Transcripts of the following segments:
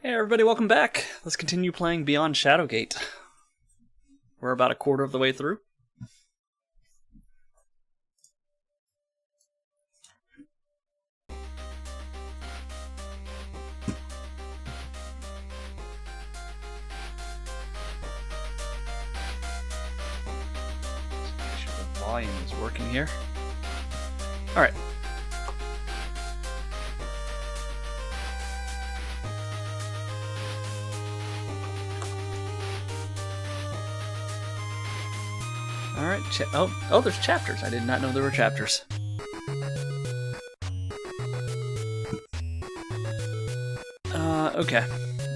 Hey everybody, welcome back. Let's continue playing Beyond Shadowgate. We're about a quarter of the way through. Make sure the volume is working here. Alright. Alright, oh, there's chapters. I did not know there were chapters. Okay.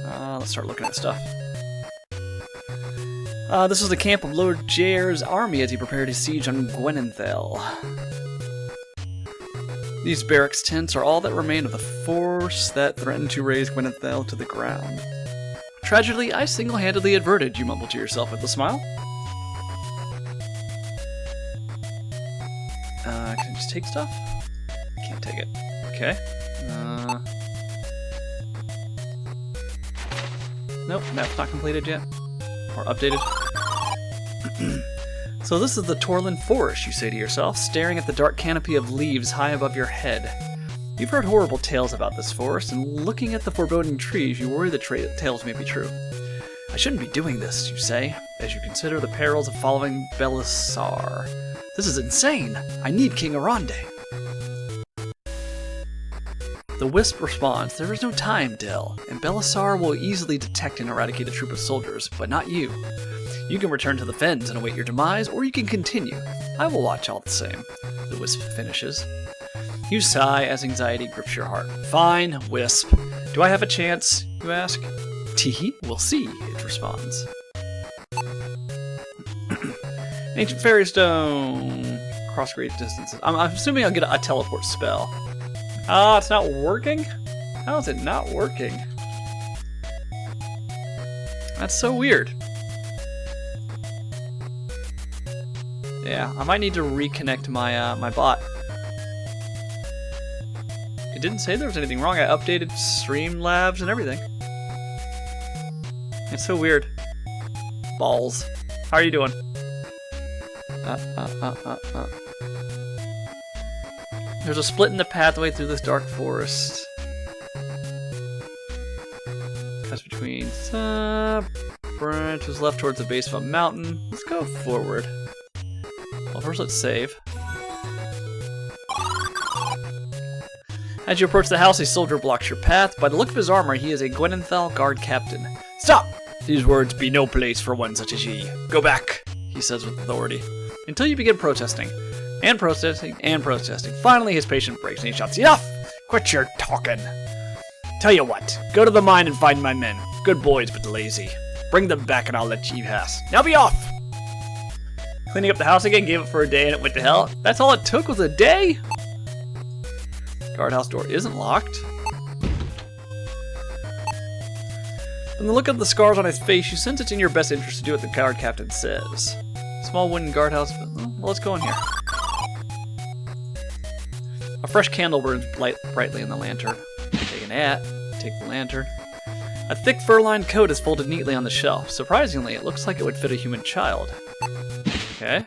Let's start looking at stuff. This is the camp of Lord Jair's army as he prepared his siege on Gwenenthal. These barracks tents are all that remain of the force that threatened to raise Gwenenthal to the ground. Tragically, I single-handedly averted, you mumble to yourself with a smile. Can I just take stuff? Can't take it. Okay. Nope, map's not completed yet. Or updated. So this is the Torlin Forest, you say to yourself, staring at the dark canopy of leaves high above your head. You've heard horrible tales about this forest, and looking at the foreboding trees, you worry the tales may be true. I shouldn't be doing this, you say, as you consider the perils of following Belisar. This is insane! I need King Aronde! The Wisp responds, there is no time, Del, and Belisar will easily detect and eradicate a troop of soldiers, but not you. You can return to the Fens and await your demise, or you can continue. I will watch all the same, the Wisp finishes. You sigh as anxiety grips your heart. Fine, Wisp. Do I have a chance, you ask? Teehee, we'll see, it responds. Ancient Fairy Stone. Cross great distances. I'm assuming I'll get a teleport spell. Ah, it's not working? How is it not working? That's so weird. Yeah, I might need to reconnect my my bot. It didn't say there was anything wrong. I updated Streamlabs and everything. It's so weird. Balls. How are you doing? There's a split in the pathway through this dark forest. Cuts between branches left towards the base of a mountain. Let's go forward. Well, first let's save. As you approach the house, a soldier blocks your path. By the look of his armor, he is a Gwenenthal guard captain. Stop! These words be no place for one such as ye. Go back, he says with authority. Until you begin protesting. And protesting, and protesting. Finally, his patience breaks and he shouts, Enough! Quit your talking. Tell you what, go to the mine and find my men. Good boys, but lazy. Bring them back and I'll let you pass. Now be off! Cleaning up the house again, gave it for a day and it went to hell. That's all it took was a day? Guardhouse door isn't locked. From the look of the scars on his face, you sense it's in your best interest to do what the guard captain says. Small wooden guardhouse. Well, let's go in here. A fresh candle burns brightly in the lantern. Take an at. Take the lantern. A thick fur-lined coat is folded neatly on the shelf. Surprisingly, it looks like it would fit a human child. Okay.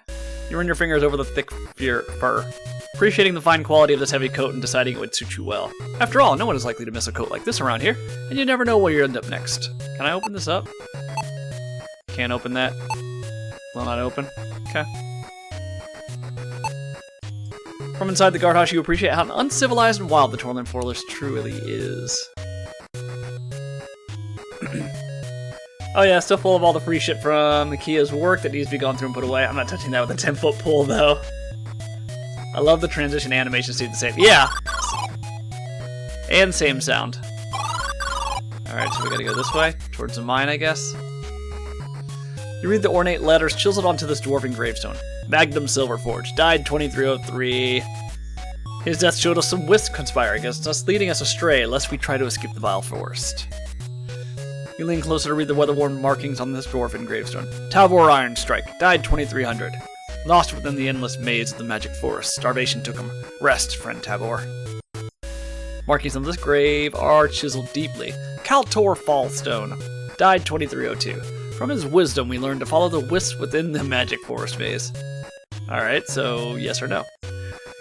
You run your fingers over the thick fur, appreciating the fine quality of this heavy coat and deciding it would suit you well. After all, no one is likely to miss a coat like this around here, and you never know where you end up next. Can I open this up? Can't open that. Will not open. Okay. From inside the guardhouse, you appreciate how uncivilized and wild the Torlin Forest truly is. Oh yeah, still full of all the free shit from Nakia's work that needs to be gone through and put away. I'm not touching that with a 10-foot pole, though. I love the transition animations stay the same. Yeah! And same sound. Alright, so we gotta go this way, towards the mine, I guess. You read the ornate letters chiseled onto this dwarven gravestone. Magnum Silverforge, died 2303. His death showed us some wisps conspire against us, leading us astray, lest we try to escape the vile forest. You lean closer to read the weather-worn markings on this dwarven gravestone. Tavor Ironstrike, died 2300. Lost within the endless maze of the magic forest. Starvation took him. Rest, friend Tavor. Markings on this grave are chiseled deeply. Kaltor Fallstone. Died 2302. From his wisdom, we learned to follow the wisp within the magic forest maze. Alright, so yes or no.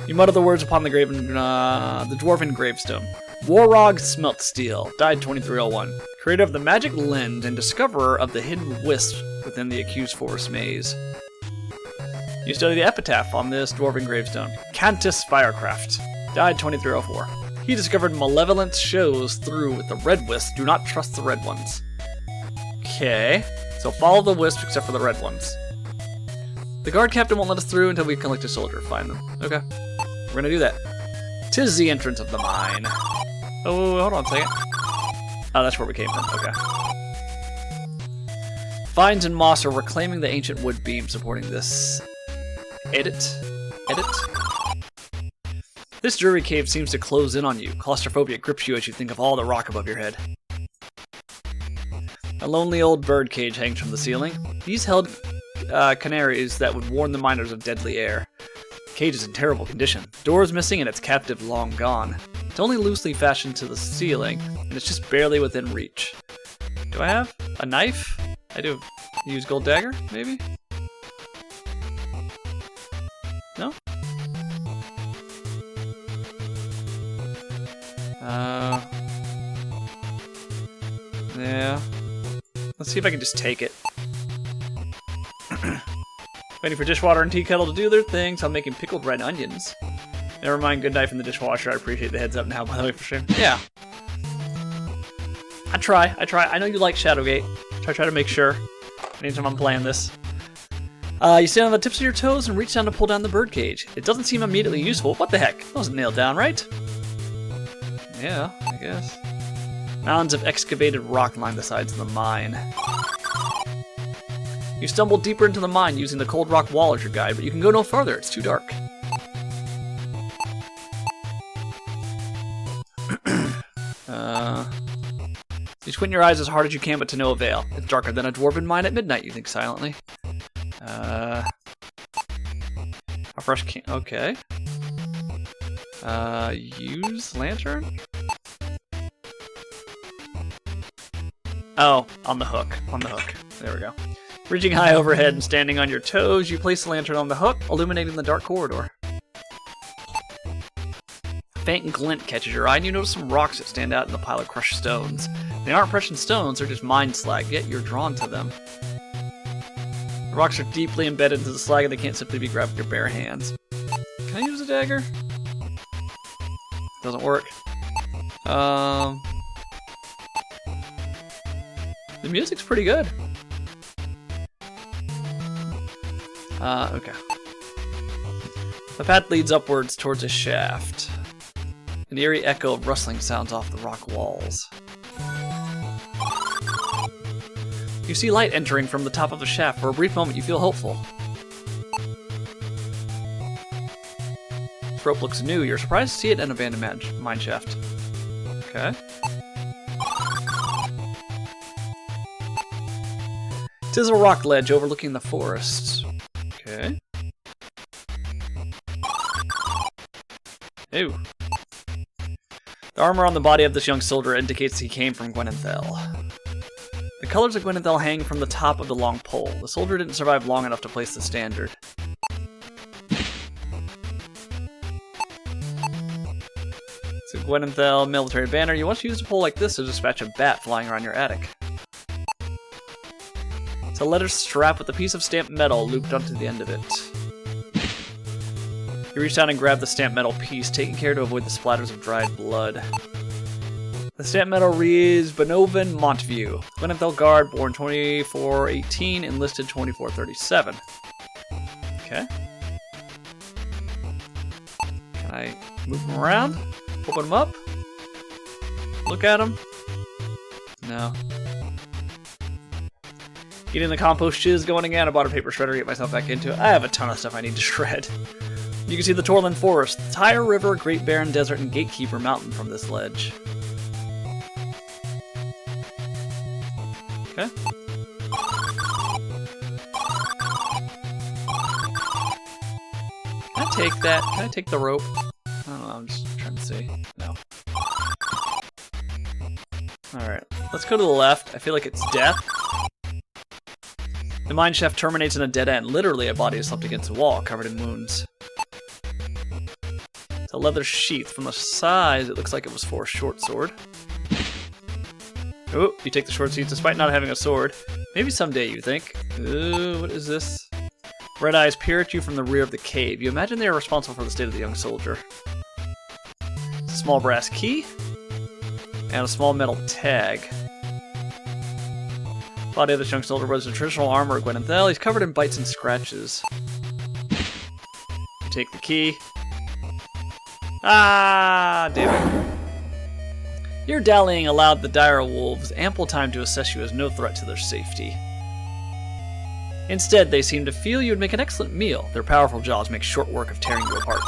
You mutter the words upon the the dwarven gravestone. Warrog Smelt Steel. Died 2301. Creator of the magic lens and discoverer of the hidden wisp within the accused forest maze. You study the epitaph on this dwarven gravestone. Cantus Firecraft. Died 2304. He discovered malevolence shows through with the red wisp. Do not trust the red ones. Okay, so follow the wisp except for the red ones. The guard captain won't let us through until we collect a soldier. Find them. Okay, we're gonna do that. 'Tis the entrance of the mine. Oh, hold on a second. Oh, that's where we came from. Okay. Vines and moss are reclaiming the ancient wood beam supporting this. Edit. This dreary cave seems to close in on you. Claustrophobia grips you as you think of all the rock above your head. A lonely old bird cage hangs from the ceiling. These held canaries that would warn the miners of deadly air. The cage is in terrible condition. Door is missing and its captive long gone. It's only loosely fashioned to the ceiling, and it's just barely within reach. Do I have a knife? I do. Use gold dagger, maybe? No? Yeah. Let's see if I can just take it. Waiting for dishwater and tea kettle to do their thing, so I'm making pickled red onions. Never mind, good knife in the dishwasher. I appreciate the heads up now, by the way, for sure. Yeah. I try. I know you like Shadowgate. I try to make sure anytime I'm playing this. You stand on the tips of your toes and reach down to pull down the birdcage. It doesn't seem immediately useful. What the heck? That wasn't nailed down, right? Yeah, I guess. Mounds of excavated rock line the sides of the mine. You stumble deeper into the mine using the cold rock wall as your guide, but you can go no further. It's too dark. You squint your eyes as hard as you can, but to no avail. It's darker than a dwarven mine at midnight, you think silently. A fresh can. Okay. Use lantern? Oh, on the hook. There we go. Reaching high overhead and standing on your toes, you place the lantern on the hook, illuminating the dark corridor. A faint glint catches your eye, and you notice some rocks that stand out in the pile of crushed stones. They aren't precious stones, they're just mine slag, yet you're drawn to them. The rocks are deeply embedded into the slag, and they can't simply be grabbed with your bare hands. Can I use a dagger? Doesn't work. The music's pretty good. Okay. The path leads upwards towards a shaft. An eerie echo of rustling sounds off the rock walls. You see light entering from the top of the shaft. For a brief moment, you feel hopeful. This rope looks new. You're surprised to see it in an abandoned mine shaft. Okay. Tis a rock ledge overlooking the forest. Okay. Ew. The armor on the body of this young soldier indicates he came from Gwenenthel. The colors of Gwenenthel hang from the top of the long pole. The soldier didn't survive long enough to place the standard. It's a Gwenenthel military banner. You once used a pole like this to dispatch a bat flying around your attic. It's a letter strap with a piece of stamped metal looped onto the end of it. You reach down and grab the stamped metal piece, taking care to avoid the splatters of dried blood. The stamped metal reads Benoven Montview, Gwenenthel Guard, born 2418, enlisted 2437. Okay. Can I move him around? Open him up? Look at him? No. Eating the compost shiz going again. I bought a paper shredder to get myself back into it. I have a ton of stuff I need to shred. You can see the Torland Forest, Tyre River, Great Barren Desert, and Gatekeeper Mountain from this ledge. Okay. Can I take that? Can I take the rope? I don't know, I'm just trying to see. No. Alright, let's go to the left. I feel like it's death. The mine shaft terminates in a dead end. Literally, a body is slumped against the wall, covered in wounds. It's a leather sheath. From the size, it looks like it was for a short sword. Oh, you take the short sheath despite not having a sword. Maybe someday, you think. Ooh, what is this? Red eyes peer at you from the rear of the cave. You imagine they are responsible for the state of the young soldier. It's a small brass key. And a small metal tag. Body of this young soldier wears the traditional armor of Gwenethel. He's covered in bites and scratches. You take the key. Ah, damn it. Your dallying allowed the dire wolves ample time to assess you as no threat to their safety. Instead, they seem to feel you would make an excellent meal. Their powerful jaws make short work of tearing you apart.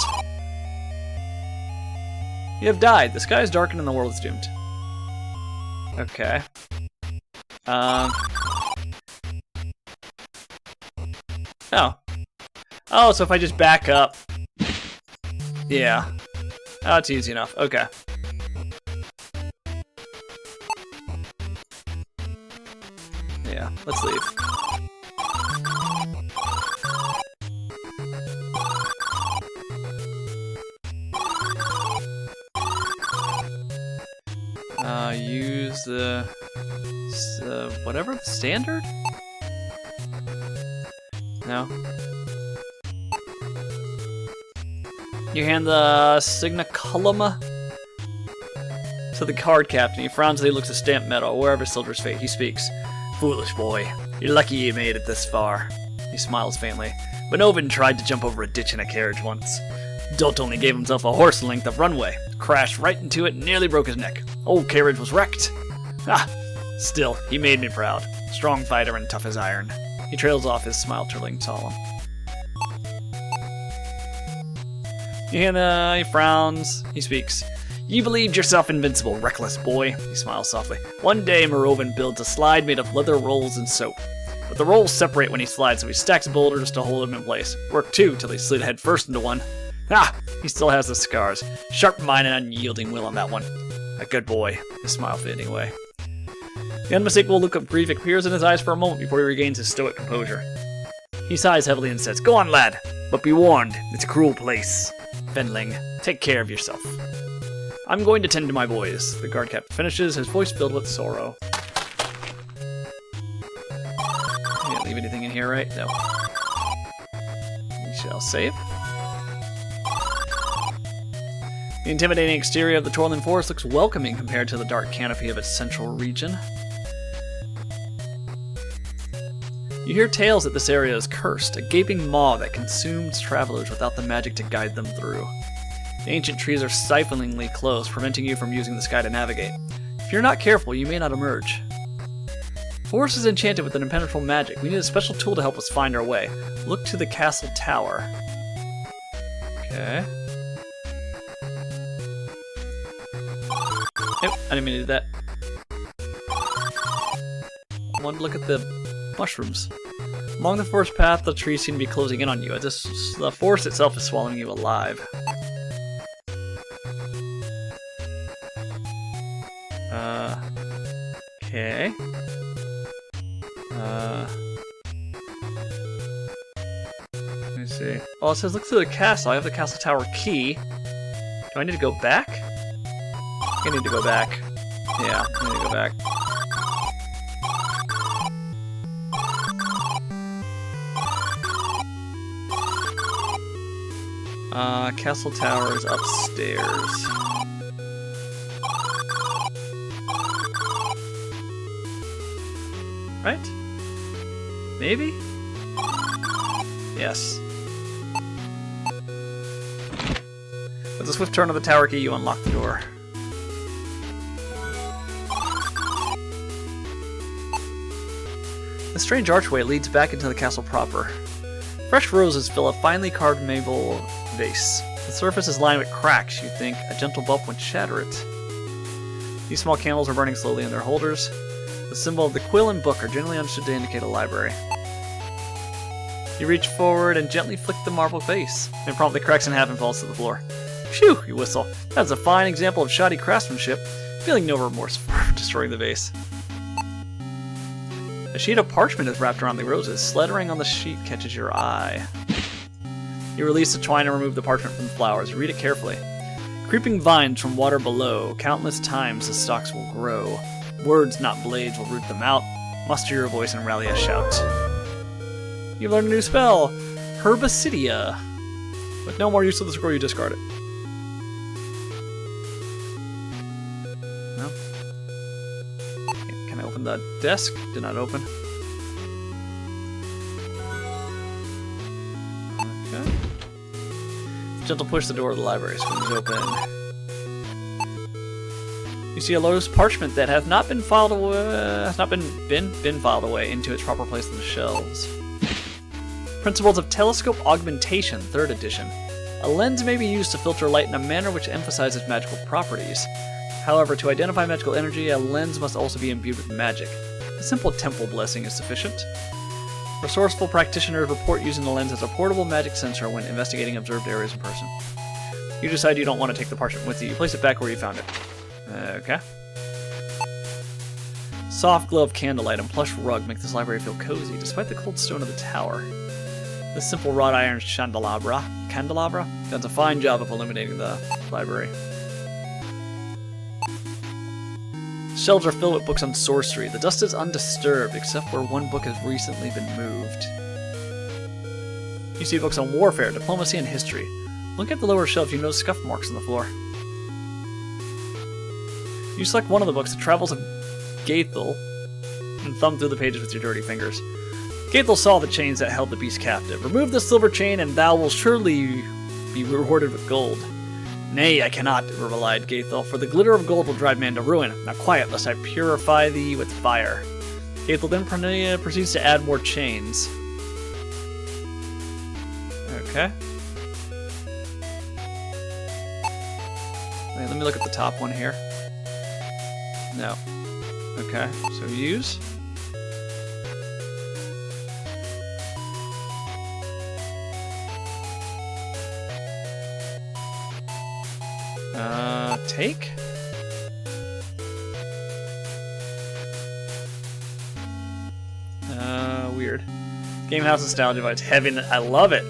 You have died. The sky is darkened and the world is doomed. Okay. Oh. Oh, so if I just back up. Yeah. Oh, it's easy enough. Okay. Yeah, let's leave. Use the whatever, the standard? No. You hand the signaculum to the card captain. He frowns as he looks at stamped metal, aware of his soldier's fate. He speaks. Foolish boy. You're lucky you made it this far. He smiles faintly. Benovin tried to jump over a ditch in a carriage once. Dult only gave himself a horse length of runway. Crashed right into it and nearly broke his neck. Old carriage was wrecked. Ah! Still, he made me proud. Strong fighter and tough as iron. He trails off, his smile turning solemn. He frowns. He speaks. You believed yourself invincible, reckless boy. He smiles softly. One day, Morovin builds a slide made of leather rolls and soap. But the rolls separate when he slides, so he stacks boulders to hold him in place. Worked too, till he slid head first into one. Ah! He still has the scars. Sharp mind and unyielding will on that one. A good boy. His smile fading away. The unmistakable look of grief appears in his eyes for a moment before he regains his stoic composure. He sighs heavily and says, Go on, lad, but be warned, it's a cruel place. Fendling, take care of yourself. I'm going to tend to my boys. The guard captain finishes, his voice filled with sorrow. I didn't leave anything in here, right? No. We shall save. The intimidating exterior of the Torlin Forest looks welcoming compared to the dark canopy of its central region. You hear tales that this area is cursed, a gaping maw that consumes travelers without the magic to guide them through. The ancient trees are stiflingly close, preventing you from using the sky to navigate. If you're not careful, you may not emerge. The forest is enchanted with an impenetrable magic. We need a special tool to help us find our way. Look to the castle tower. Okay. Nope, I didn't mean to do that. I wanted to look at the mushrooms. Along the forest path, the trees seem to be closing in on you. The forest itself is swallowing you alive. Okay. Let me see. Oh, it says look through the castle. I have the castle tower key. Do I need to go back? I need to go back. Yeah, I need to go back. Castle tower is upstairs. Right? Maybe? Yes. With a swift turn of the tower key, you unlock the door. The strange archway leads back into the castle proper. Fresh roses fill a finely carved marble vase. The surface is lined with cracks. You think a gentle bump would shatter it. These small candles are burning slowly in their holders. The symbol of the quill and book are generally understood to indicate a library. You reach forward and gently flick the marble vase. It promptly cracks in half and falls to the floor. Phew, you whistle. That's a fine example of shoddy craftsmanship. feeling no remorse for destroying the vase. A sheet of parchment is wrapped around the roses. Slithering on the sheet catches your eye. You release the twine and remove the parchment from the flowers. Read it carefully. Creeping vines from water below. Countless times the stalks will grow. Words, not blades, will root them out. Muster your voice and rally a shout. You've learned a new spell. Herbicidia. With no more use of the scroll, you discard it. No. Can I open the desk? Did not open. Okay. Gentle push the door of the library swings open. You see a loose parchment that has not been filed away, been filed away into its proper place on the shelves. Principles of Telescope Augmentation, 3rd edition. A lens may be used to filter light in a manner which emphasizes magical properties. However, to identify magical energy, a lens must also be imbued with magic. A simple temple blessing is sufficient. Resourceful practitioners report using the lens as a portable magic sensor when investigating observed areas in person. You decide you don't want to take the parchment with you. You place it back where you found it. Okay. Soft glow of candlelight and plush rug make this library feel cozy, despite the cold stone of the tower. This simple wrought iron candelabra does a fine job of illuminating the library. Shelves are filled with books on sorcery. The dust is undisturbed, except where one book has recently been moved. You see books on warfare, diplomacy, and history. Look at the lower shelf, you notice scuff marks on the floor. You select one of the books, The Travels of Gaethel, and thumb through the pages with your dirty fingers. Gaethel saw the chains that held the beast captive. Remove the silver chain, and thou wilt surely be rewarded with gold. Nay, I cannot, replied Gaethel, for the glitter of gold will drive man to ruin. Now quiet, lest I purify thee with fire. Gaethel then proceeds to add more chains. Okay. Wait, let me look at the top one here. No. Okay, so use. Take? Weird. Gamehouse nostalgia vibes. Heavy. I love it.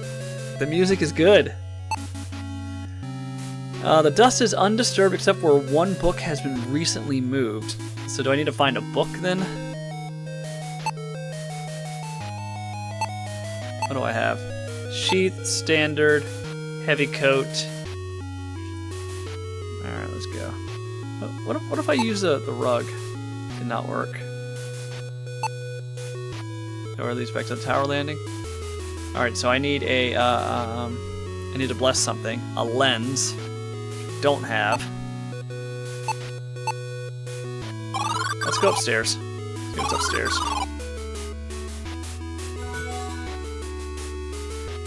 The music is good. The dust is undisturbed except where one book has been recently moved. So do I need to find a book then? What do I have? Sheath, standard, heavy coat. Alright, let's go. What if I use the rug? Did not work. Or at least back to the tower landing. Alright, so I need a I need to bless something. A lens. Don't have. Let's go upstairs. Let's see what's upstairs.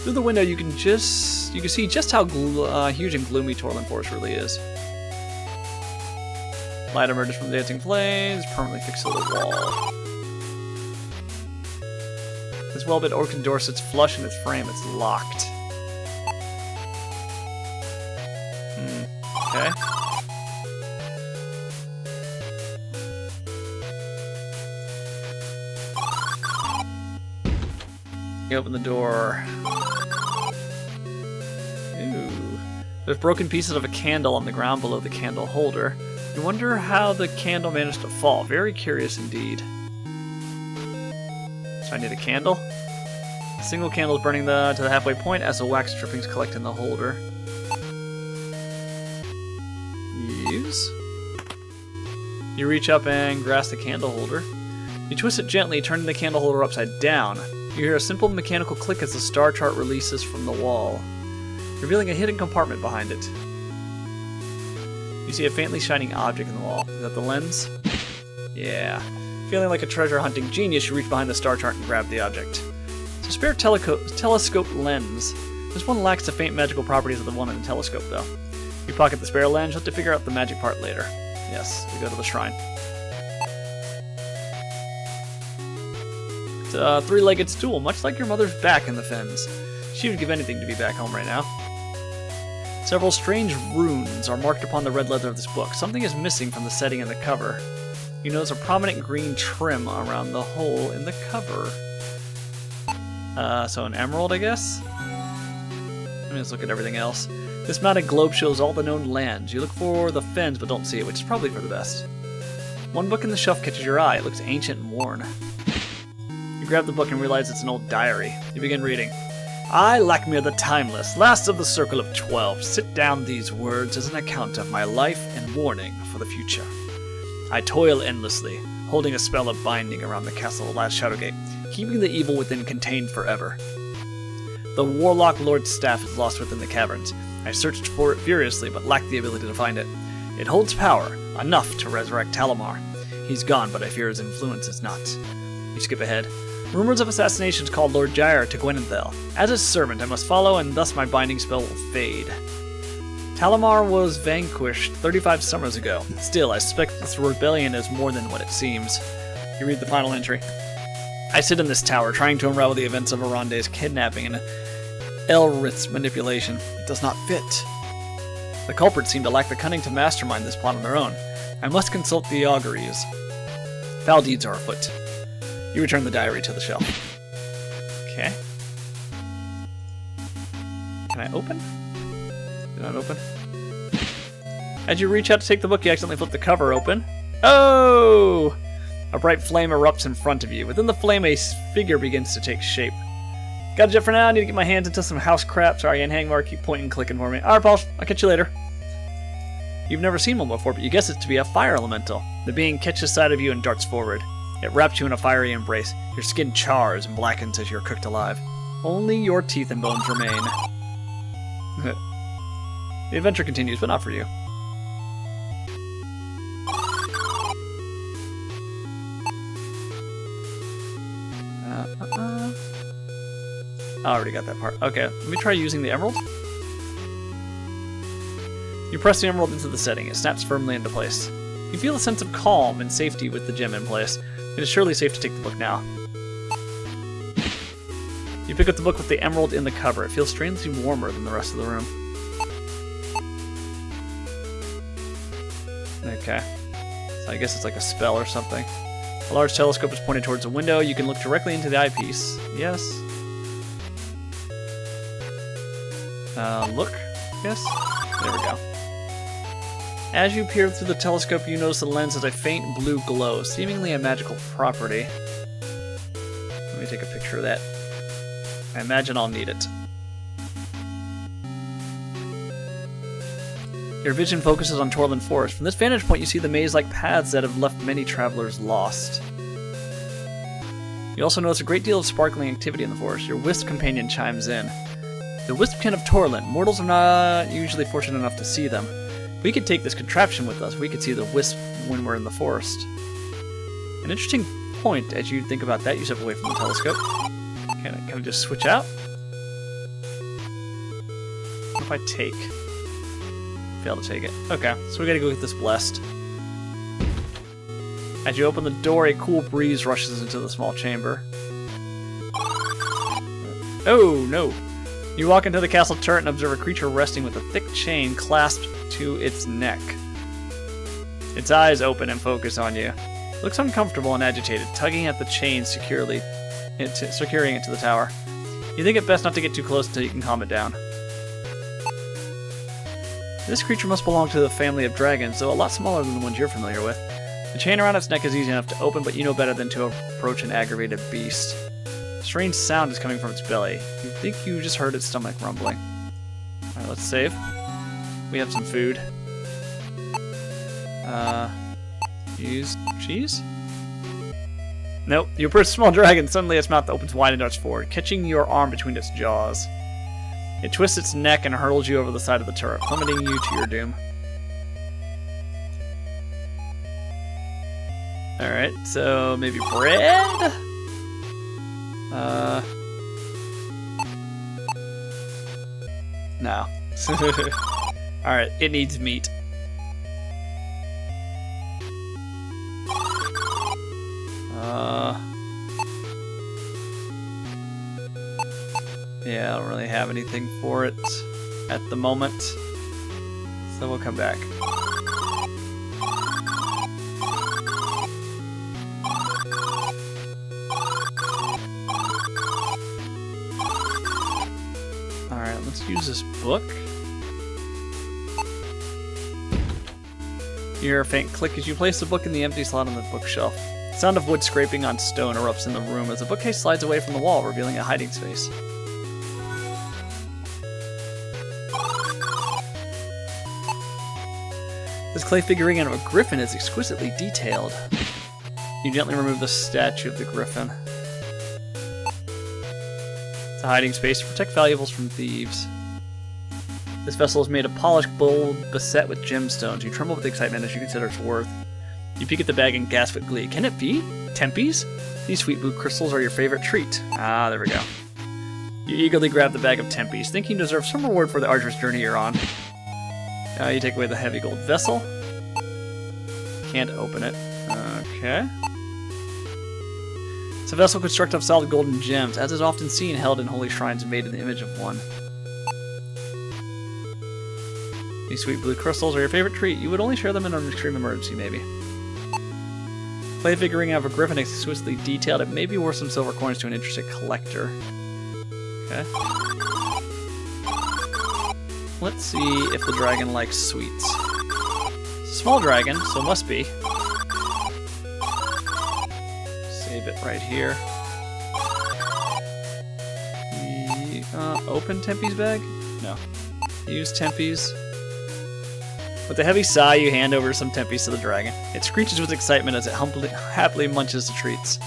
Through the window, you can see just how huge and gloomy Torland Forest really is. Light emerges from the dancing flames, permanently fixed to the wall. This well-built oaken door sits flush in its frame. It's locked. Okay. You open the door. Ooh. There's broken pieces of a candle on the ground below the candle holder. You wonder how the candle managed to fall. Very curious indeed. So I need a candle. A single candle is burning to the halfway point as the wax drippings collect in the holder. Use. You reach up and grasp the candle holder. You twist it gently, turning the candle holder upside down. You hear a simple mechanical click as the star chart releases from the wall, revealing a hidden compartment behind it. You see a faintly shining object in the wall. Is that the lens? Yeah. Feeling like a treasure hunting genius, you reach behind the star chart and grab the object. It's a spare telescope lens. This one lacks the faint magical properties of the one in the telescope, though. You pocket the spare lens, you'll have to figure out the magic part later. Yes, we go to the shrine. It's a three-legged stool, much like your mother's back in the Fens. She would give anything to be back home right now. Several strange runes are marked upon the red leather of this book. Something is missing from the setting and the cover. You notice a prominent green trim around the hole in the cover. So an emerald, I guess? Let me just look at everything else. This mounted globe shows all the known lands. You look for the fens but don't see it, which is probably for the best. One book in the shelf catches your eye. It looks ancient and worn. You grab the book and realize it's an old diary. You begin reading. I, Lakmir the Timeless, last of the Circle of 12, sit down these words as an account of my life and warning for the future. I toil endlessly, holding a spell of binding around the castle of last Shadowgate, keeping the evil within contained forever. The Warlock Lord's staff is lost within the caverns. I searched for it furiously, but lacked the ability to find it. It holds power, enough to resurrect Talamar. He's gone, but I fear his influence is not. You skip ahead. Rumors of assassinations called Lord Gyre to Gwenenthel. As his servant, I must follow, and thus my binding spell will fade. Talamar was vanquished 35 summers ago. Still, I suspect this rebellion is more than what it seems. You read the final entry. I sit in this tower, trying to unravel the events of Arande's kidnapping and Elrith's manipulation. It does not fit. The culprits seem to lack the cunning to mastermind this plot on their own. I must consult the auguries. Foul deeds are afoot. You return the diary to the shelf. Okay. Can I open? Did not open. As you reach out to take the book, you accidentally flip the cover open. Oh! A bright flame erupts in front of you. Within the flame, a figure begins to take shape. Got a jet for now. I need to get my hands into some house crap. Sorry, Hangmar, keep pointing and clicking for me. Alright, Paul. I'll catch you later. You've never seen one before, but you guess it to be a fire elemental. The being catches sight of you and darts forward. It wraps you in a fiery embrace. Your skin chars and blackens as you're cooked alive. Only your teeth and bones remain. The adventure continues, but not for you. I already got that part. Okay, let me try using the emerald. You press the emerald into the setting. It snaps firmly into place. You feel a sense of calm and safety with the gem in place. It is surely safe to take the book now. You pick up the book with the emerald in the cover. It feels strangely warmer than the rest of the room. Okay. So I guess it's like a spell or something. A large telescope is pointed towards a window. You can look directly into the eyepiece. Yes. Look. Yes. There we go. As you peer through the telescope, you notice the lens has a faint blue glow, seemingly a magical property. Let me take a picture of that. I imagine I'll need it. Your vision focuses on Torland Forest. From this vantage point, you see the maze-like paths that have left many travelers lost. You also notice a great deal of sparkling activity in the forest. Your wisp companion chimes in. The Wispkin of Torland. Mortals are not usually fortunate enough to see them. We could take this contraption with us. We could see the wisp when we're in the forest. An interesting point as you think about that. You step away from the telescope. Can I just switch out? What if I take? Fail to take it. Okay, so we gotta go get this blessed. As you open the door, a cool breeze rushes into the small chamber. Oh, no. You walk into the castle turret and observe a creature resting with a thick chain clasped to its neck. Its eyes open and focus on you. It looks uncomfortable and agitated, tugging at the chain securing it to the tower. You think it best not to get too close until you can calm it down. This creature must belong to the family of dragons, though a lot smaller than the ones you're familiar with. The chain around its neck is easy enough to open, but you know better than to approach an aggravated beast. A strange sound is coming from its belly. You think you just heard its stomach rumbling. Alright, let's save. We have some food. Use cheese? Nope. You approach a small dragon. Suddenly its mouth opens wide and darts forward, catching your arm between its jaws. It twists its neck and hurls you over the side of the turret, plummeting you to your doom. Alright, so maybe bread? No. Alright, it needs meat. Yeah, I don't really have anything for it at the moment. So we'll come back. Alright, let's use this book. You hear a faint click as you place the book in the empty slot on the bookshelf. The sound of wood scraping on stone erupts in the room as the bookcase slides away from the wall, revealing a hiding space. This clay figurine of a griffin is exquisitely detailed. You gently remove the statue of the griffin. It's a hiding space to protect valuables from thieves. This vessel is made of polished gold beset with gemstones. You tremble with excitement as you consider its worth. You peek at the bag and gasp with glee. Can it be? Tempe's? These sweet blue crystals are your favorite treat. Ah, there we go. You eagerly grab the bag of Tempe's, thinking you deserve some reward for the arduous journey you're on. You take away the heavy gold vessel. Can't open it. Okay. It's a vessel constructed of solid golden gems, as is often seen held in holy shrines made in the image of one. These sweet blue crystals are your favorite treat. You would only share them in an extreme emergency, maybe. Clay figurine of a griffin exquisitely detailed. It may be worth some silver coins to an interested collector. Okay. Let's see if the dragon likes sweets. It's a small dragon, so must be. Save it right here. Open Tempe's bag? No. Use Tempe's. With a heavy sigh, you hand over some Tempe's to the dragon. It screeches with excitement as it happily munches the treats.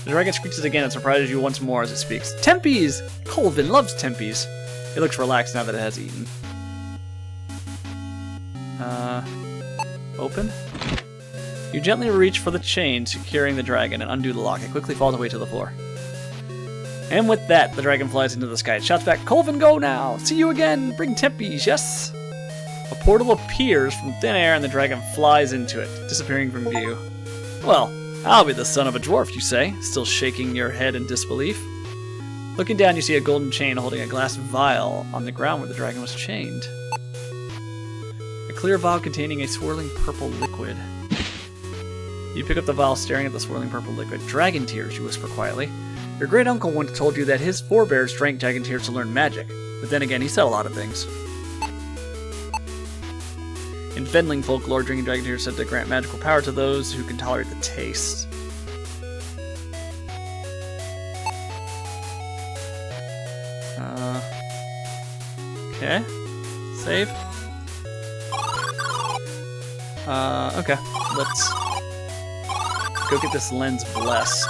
The dragon screeches again and surprises you once more as it speaks. Tempe's! Colvin loves Tempe's. It looks relaxed now that it has eaten. Open? You gently reach for the chain securing the dragon and undo the lock. It quickly falls away to the floor. And with that, the dragon flies into the sky. It shouts back, Colvin, go now! See you again! Bring Tempe's, yes? A portal appears from thin air and the dragon flies into it, disappearing from view. Well, I'll be the son of a dwarf, you say, still shaking your head in disbelief. Looking down, you see a golden chain holding a glass vial on the ground where the dragon was chained. A clear vial containing a swirling purple liquid. You pick up the vial, staring at the swirling purple liquid. Dragon tears, you whisper quietly. Your great uncle once told you that his forebears drank dragon tears to learn magic, but then again, he said a lot of things. In Fendling folklore, drinking dragon tears is said to grant magical power to those who can tolerate the taste. Okay. Save. Okay. Let's go get this lens blessed.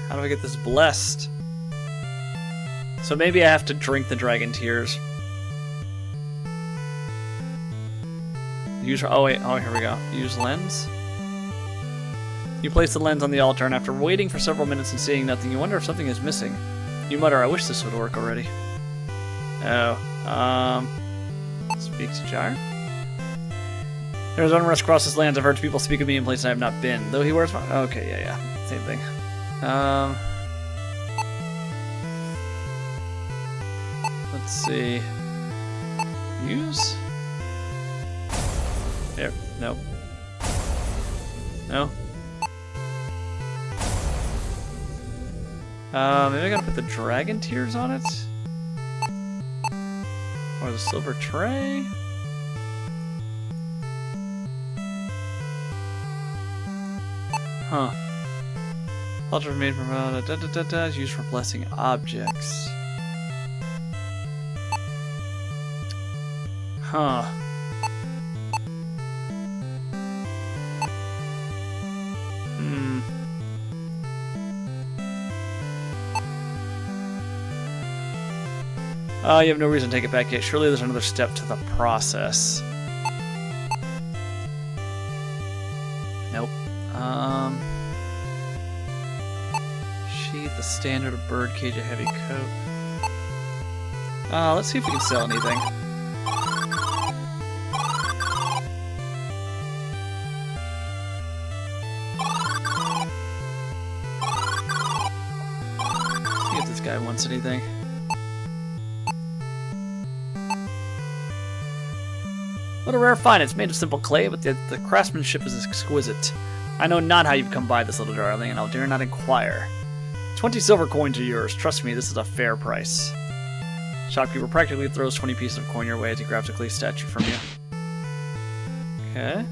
How do I get this blessed? So maybe I have to drink the dragon tears. Use, oh wait, oh here we go. Use lens. You place the lens on the altar, and after waiting for several minutes and seeing nothing, you wonder if something is missing. You mutter, I wish this would work already. Oh, speaks to Jar. There is unrest across this land. I've heard people speak of me in places I have not been. Though he wears my... Okay, yeah. Same thing. Let's see. Use? There. No. No. Maybe I gotta put the dragon tears on it? Or the silver tray? Huh. Altar made from is used for blessing objects. Huh. You have no reason to take it back yet. Surely there's another step to the process. Nope. standard, a bird cage, a heavy coat. Let's see if we can sell anything. See if this guy wants anything. What a rare find. It's made of simple clay, but the craftsmanship is exquisite. I know not how you've come by this, little darling, and I'll dare not inquire. 20 silver coins are yours. Trust me, this is a fair price. Shopkeeper practically throws 20 pieces of coin your way as he grabs a clay statue from you. Okay.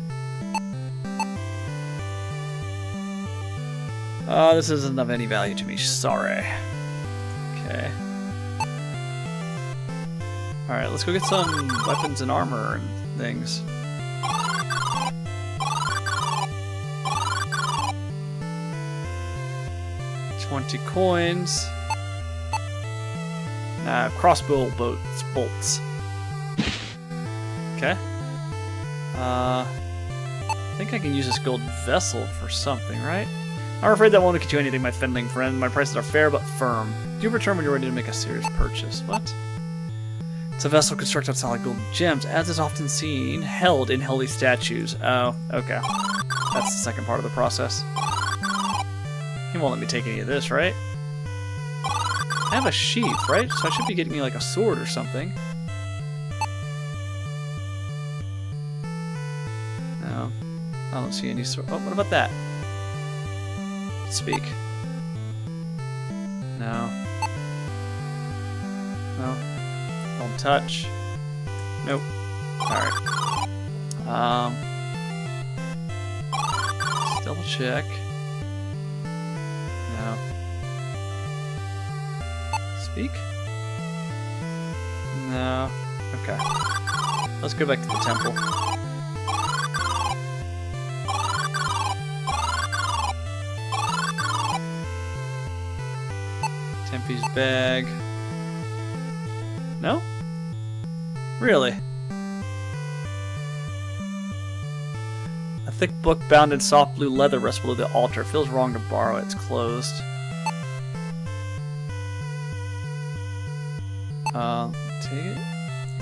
This isn't of any value to me. Sorry. Okay. Alright, let's go get some weapons and armor and things. $20 coins. Crossbow bolts. Okay. I think I can use this gold vessel for something, right? I'm afraid that won't get you anything, my fiddling friend. My prices are fair but firm. Do return when you're ready to make a serious purchase. What? It's a vessel constructed of solid gold gems, as is often seen, held in holy statues. Oh, okay. That's the second part of the process. He won't let me take any of this, right? I have a sheath, right? So I should be getting me like a sword or something. No. I don't see any sword. Oh, what about that? Speak. No. No. Don't touch. Nope. Alright. Just double check. No. Speak? No. Okay. Let's go back to the temple. Tempe's bag. No? Really? A thick book bound in soft blue leather rests below the altar. It feels wrong to borrow it. It's closed. Take it?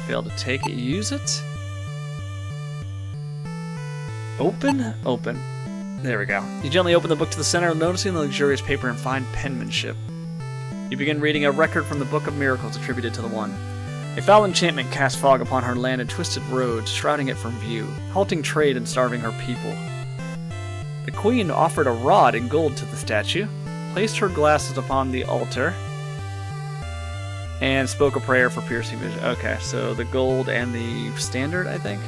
Failed to take it. Use it? Open? Open. There we go. You gently open the book to the center, noticing the luxurious paper and fine penmanship. You begin reading a record from the Book of Miracles attributed to the One. A foul enchantment cast fog upon her land and twisted roads, shrouding it from view, halting trade and starving her people. The queen offered a rod in gold to the statue, placed her glasses upon the altar, and spoke a prayer for piercing vision. Okay, so the gold and the standard, I think?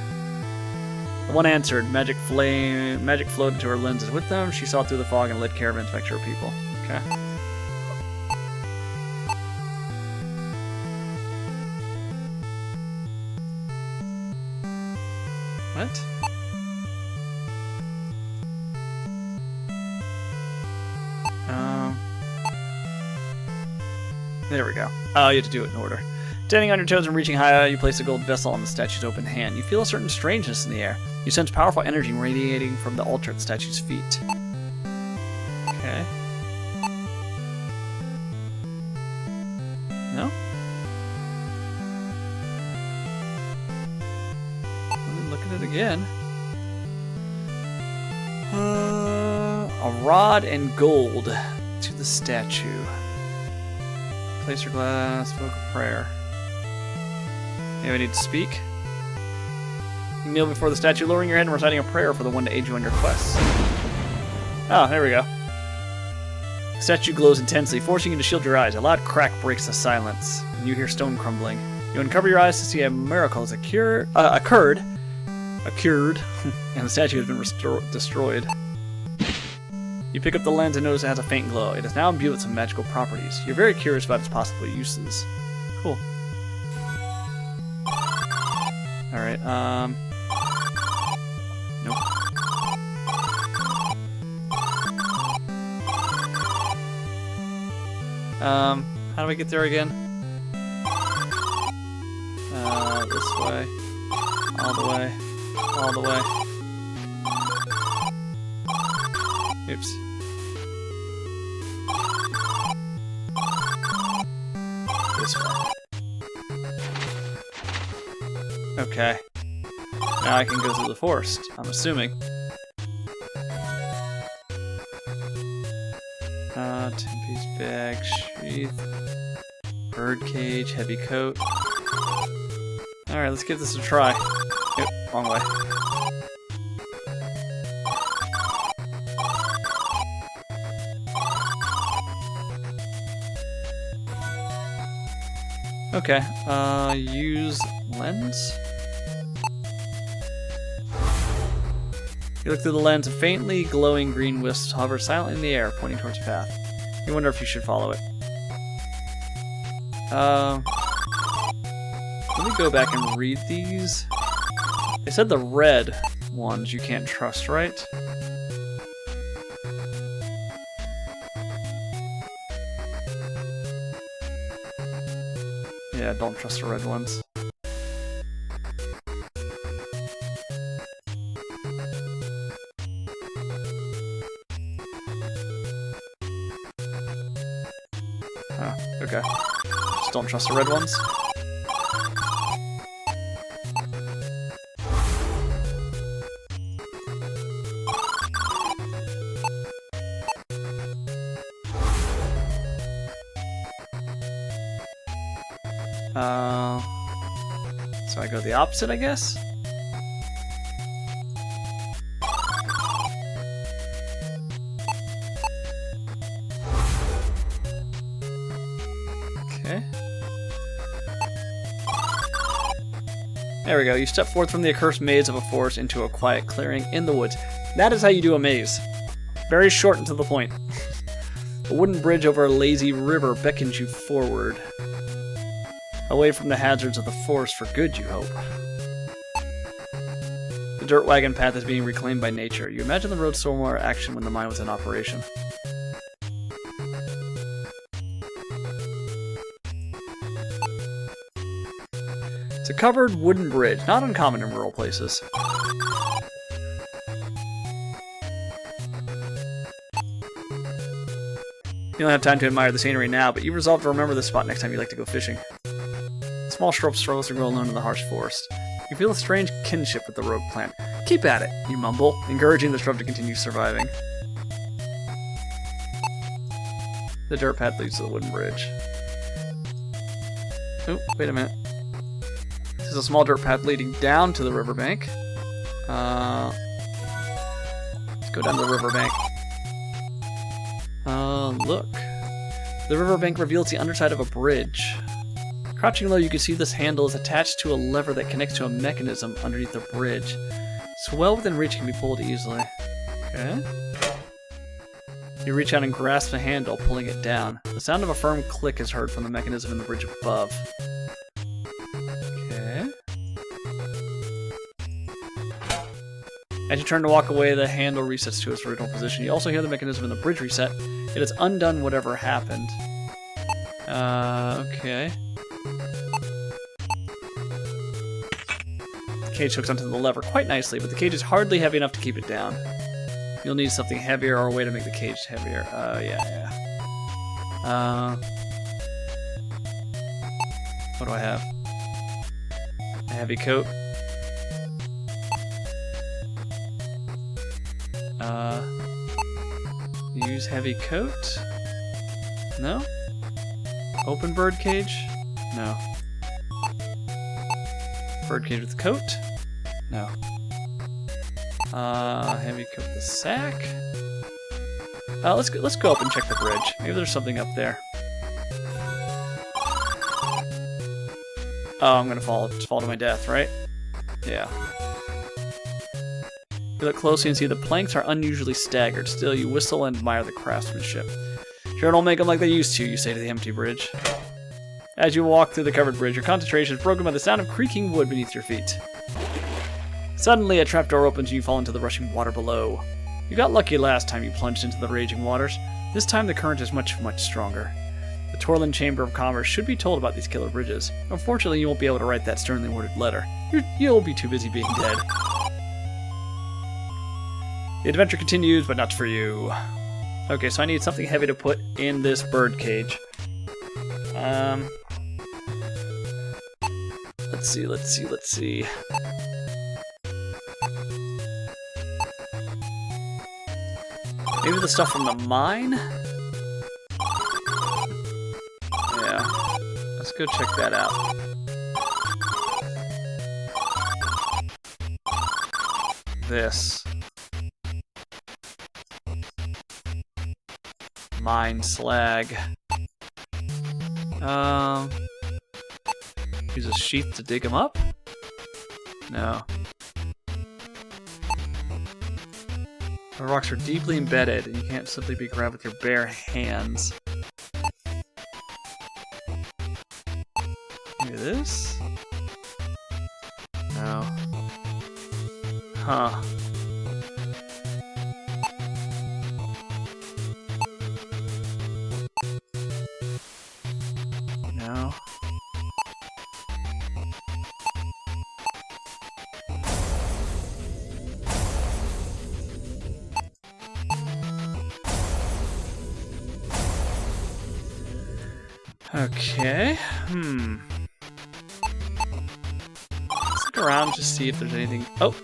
The one answered. Magic flowed into her lenses. With them, she saw through the fog and led caravans back to her people. Okay. What? There we go. Oh, you have to do it in order. Standing on your toes and reaching high, you place a gold vessel on the statue's open hand. You feel a certain strangeness in the air. You sense powerful energy radiating from the altar at the statue's feet. Okay. No? Let me look at it again. A rod and gold to the statue. Place your glass, spoke a prayer. Maybe I need to speak. You kneel before the statue, lowering your head and reciting a prayer for the one to aid you on your quest. Oh, there we go. The statue glows intensely, forcing you to shield your eyes. A loud crack breaks the silence, and you hear stone crumbling. You uncover your eyes to see a miracle has occurred, and the statue has been destroyed. You pick up the lens and notice it has a faint glow. It is now imbued with some magical properties. You're very curious about its possible uses. Cool. Alright, nope. How do I get there again? This way. All the way. All the way. Oops. this way. Okay. Now I can go through the forest, I'm assuming. 10-piece bag, sheath, birdcage, heavy coat. Alright, let's give this a try. Yep, wrong way. Okay, use lens. You look through the lens, and faintly glowing green wisps hover silently in the air, pointing towards your path. You wonder if you should follow it. Let me go back and read these. They said the red ones you can't trust, right? Yeah, don't trust the red ones. Oh, okay. Just don't trust the red ones. So I go the opposite, I guess? Okay. There we go. You step forth from the accursed maze of a forest into a quiet clearing in the woods. That is how you do a maze. Very short and to the point. A wooden bridge over a lazy river beckons you forward. Away from the hazards of the forest for good, you hope. The dirt wagon path is being reclaimed by nature. You imagine the road saw more action when the mine was in operation. It's a covered wooden bridge, not uncommon in rural places. You don't have time to admire the scenery now, but you resolve to remember this spot next time you like to go fishing. A small shrub struggles to grow alone in the harsh forest. You feel a strange kinship with the rogue plant. Keep at it, you mumble, encouraging the shrub to continue surviving. The dirt path leads to the wooden bridge. Oh, wait a minute. This is a small dirt path leading down to the riverbank. Let's go down to the riverbank. Look. The riverbank reveals the underside of a bridge. Crouching low, you can see this handle is attached to a lever that connects to a mechanism underneath the bridge. It's well within reach and can be pulled easily. Okay. You reach out and grasp the handle, pulling it down. The sound of a firm click is heard from the mechanism in the bridge above. Okay. As you turn to walk away, the handle resets to its original position. You also hear the mechanism in the bridge reset. It has undone whatever happened. Okay. The cage hooks onto the lever quite nicely, but the cage is hardly heavy enough to keep it down. You'll need something heavier or a way to make the cage heavier. Yeah. What do I have? A heavy coat. Use heavy coat? No? Open bird cage? No. Bird cage with coat? No. Heavy coat with the sack? Let's go up and check the bridge. Maybe there's something up there. Oh, I'm gonna fall to my death, right? Yeah. You look closely and see the planks are unusually staggered. Still, you whistle and admire the craftsmanship. Sure don't make them like they used to, you say to the empty bridge. As you walk through the covered bridge, your concentration is broken by the sound of creaking wood beneath your feet. Suddenly, a trapdoor opens and you fall into the rushing water below. You got lucky last time you plunged into the raging waters. This time the current is much, much stronger. The Torland Chamber of Commerce should be told about these killer bridges. Unfortunately, you won't be able to write that sternly worded letter. You'll be too busy being dead. The adventure continues, but not for you. Okay, so I need something heavy to put in this bird cage. let's see. Maybe the stuff from the mine? Yeah. Let's go check that out. This. Mine slag. Use a sheath to dig them up? No. The rocks are deeply embedded, and you can't simply be grabbed with your bare hands. Maybe this? No. Huh. No. Okay. Let's look around just see if there's anything. Oh,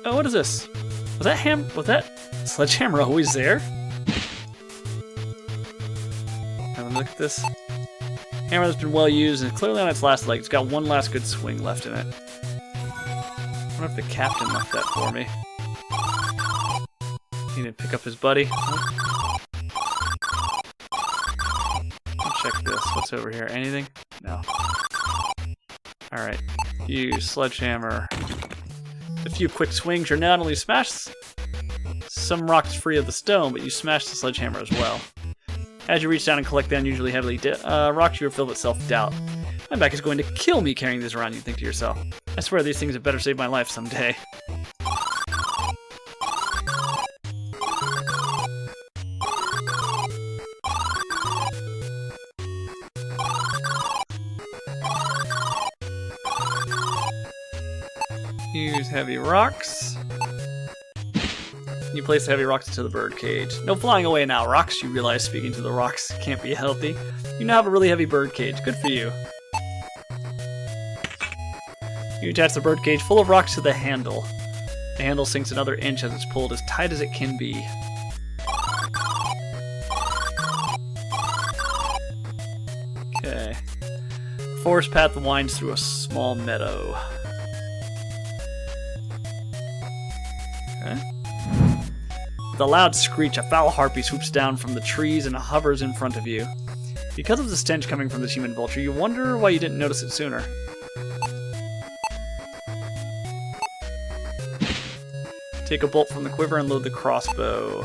what is this? Was that sledgehammer always there? Have a look at this. Hammer that's been well used and clearly on its last leg. It's got one last good swing left in it. I wonder if the captain left that for me. Need to pick up his buddy. Check this. What's over here? Anything? No. Alright. Use sledgehammer. A few quick swings, you're not only smash some rocks free of the stone, but you smash the sledgehammer as well. As you reach down and collect the unusually heavily rocks, you are filled with self-doubt. My back is going to kill me carrying this around, you think to yourself. I swear these things had better save my life someday. Use heavy rocks. You place the heavy rocks into the bird cage. No flying away now, rocks. You realize speaking to the rocks can't be healthy. You now have a really heavy bird cage. Good for you. You attach the bird cage full of rocks to the handle. The handle sinks another inch as it's pulled as tight as it can be. Okay. Forest path winds through a small meadow. Okay. With a loud screech, a foul harpy swoops down from the trees and hovers in front of you. Because of the stench coming from this human vulture, you wonder why you didn't notice it sooner. Take a bolt from the quiver and load the crossbow.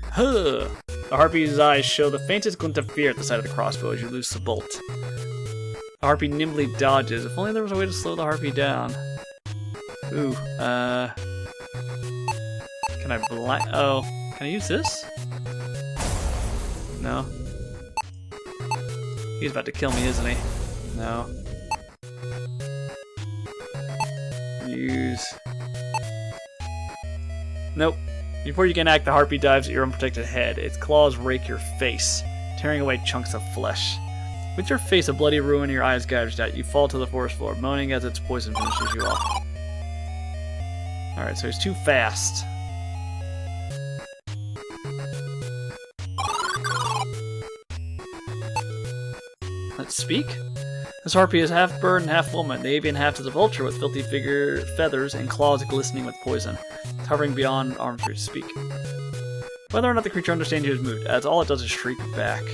Huh! The harpy's eyes show the faintest glint of fear at the sight of the crossbow as you loose the bolt. The harpy nimbly dodges. If only there was a way to slow the harpy down. Ooh, can I oh, can I use this? No. He's about to kill me, isn't he? No. Use. Nope. Before you can act, the harpy dives at your unprotected head. Its claws rake your face, tearing away chunks of flesh. With your face a bloody ruin and your eyes gouged out, you fall to the forest floor, moaning as its poison finishes you off. Alright, so he's too fast. Let's speak. This harpy is half bird and half woman. The avian half is a vulture with filthy feathers and claws glistening with poison. It's hovering beyond arm's reach to speak. Whether or not the creature understands you is moot, as all it does is shriek back.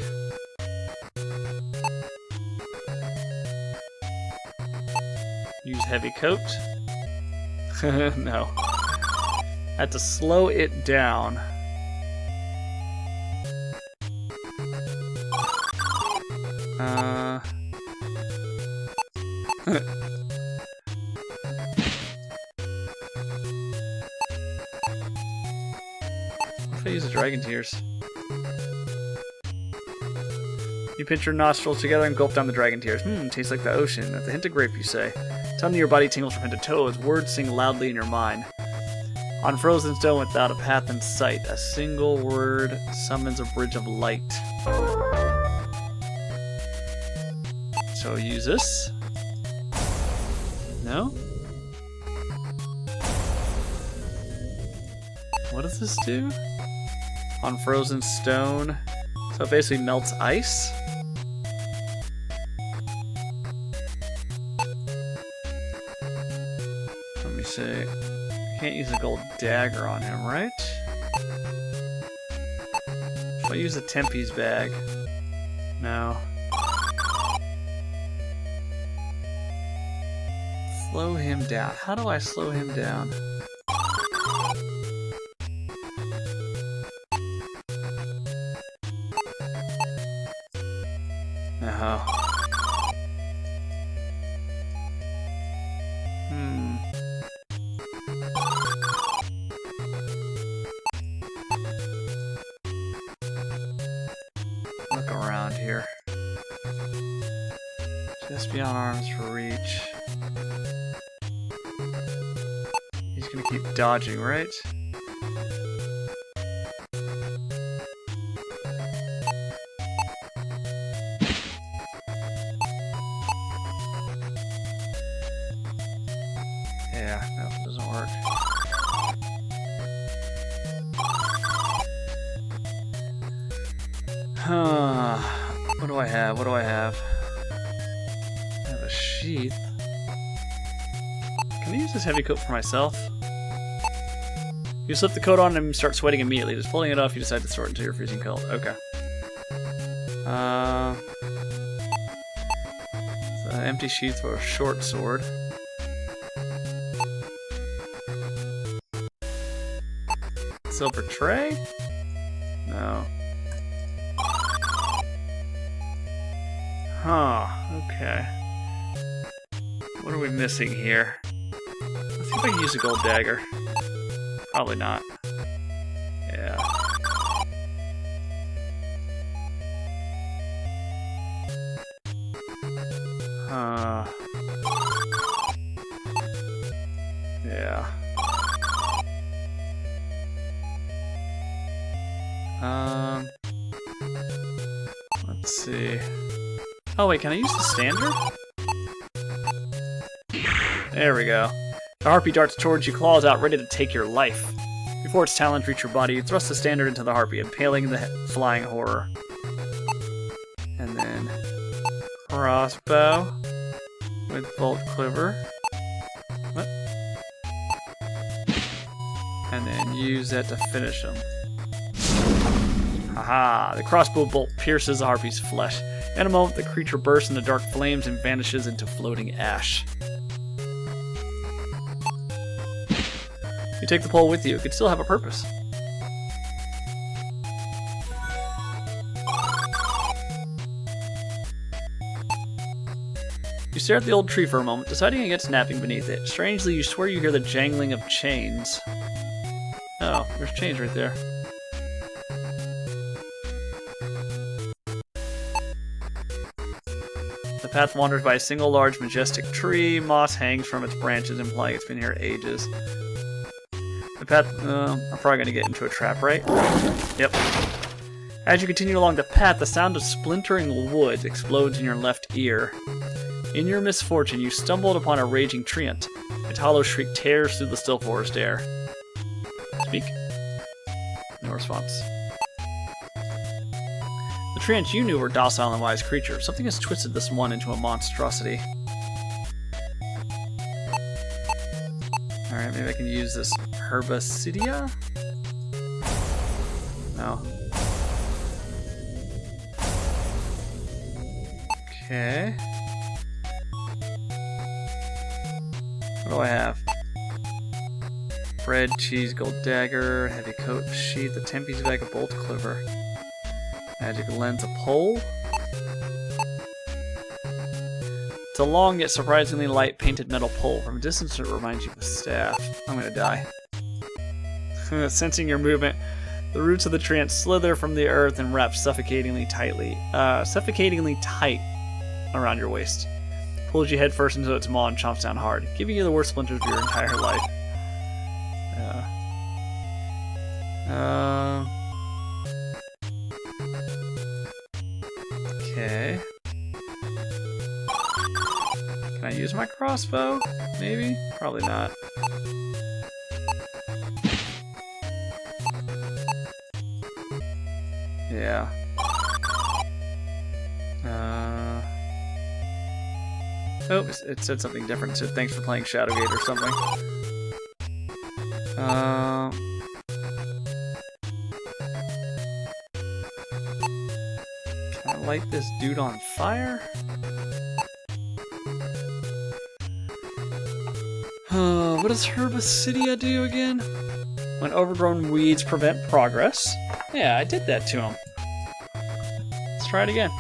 Use heavy coat. No. I had to slow it down. What if I use the dragon tears? You pinch your nostrils together and gulp down the dragon tears. Tastes like the ocean. At the hint of grape, you say. Suddenly your body tingles from head to toe as words sing loudly in your mind. On frozen stone without a path in sight, a single word summons a bridge of light. So use this. No? What does this do? On frozen stone. So it basically melts ice? Let me see. Can't use a gold dagger on him, right? If I use a Tempe's bag. No. Slow him down. How do I slow him down? Look around here. Just beyond arm's reach. He's gonna keep dodging, right? Yeah, no, it doesn't work. What do I have? What do I have? I have a sheath. Can I use this heavy coat for myself? You slip the coat on and start sweating immediately. Just pulling it off, you decide to throw it into your freezing cold. Okay. So empty sheath for a short sword. Silver tray? No. Huh, okay. What are we missing here? Let's see if I can use a gold dagger. Probably not. Yeah. Yeah. Let's see. Oh wait, can I use the standard? There we go. The harpy darts towards you, claws out, ready to take your life. Before its talons reach your body, you thrust the standard into the harpy, impaling the flying horror. And then crossbow with bolt quiver. What? And then use that to finish him. Haha! The crossbow bolt pierces the harpy's flesh. In a moment, the creature bursts into dark flames and vanishes into floating ash. You take the pole with you. It could still have a purpose. You stare at the old tree for a moment, deciding against napping beneath it. Strangely, you swear you hear the jangling of chains. Oh, there's chains right there. The path wanders by a single large, majestic tree. Moss hangs from its branches, implying it's been here ages. The path... I'm probably going to get into a trap, right? Yep. As you continue along the path, the sound of splintering wood explodes in your left ear. In your misfortune, you stumbled upon a raging treant. Its hollow shriek tears through the still forest air. Speak. No response. The treants you knew were docile and wise creatures. Something has twisted this one into a monstrosity. Alright, maybe I can use this Herbacidia? No. Okay. What do I have? Bread, cheese, gold dagger, heavy coat, sheath, a Tempe's bag, a bolt quiver. Magic lens, a pole. It's a long yet surprisingly light painted metal pole. From a distance it reminds you of a staff. I'm gonna die. Sensing your movement, the roots of the treant slither from the earth and wrap suffocatingly tight around your waist. Pulls you headfirst into its maw and chomps down hard, giving you the worst splinters of your entire life. Okay. Can I use my crossbow? Maybe? Probably not. Yeah. Oh, it said something different. It said thanks for playing Shadowgate or something. Can I light this dude on fire? What does Herbicidia do again? When overgrown weeds prevent progress. Yeah, I did that to him. Let's try it again.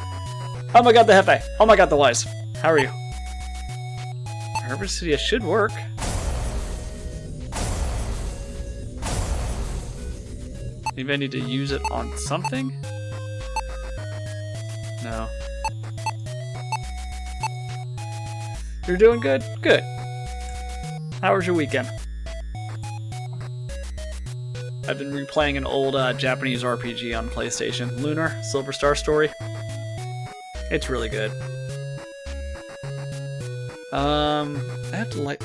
Oh my god, the Hefe! Oh my god, the Wise! How are you? Herbicidia should work. Maybe I need to use it on something? No. You're doing good? Good. How was your weekend? I've been replaying an old Japanese RPG on PlayStation. Lunar, Silver Star Story. It's really good. I have to like...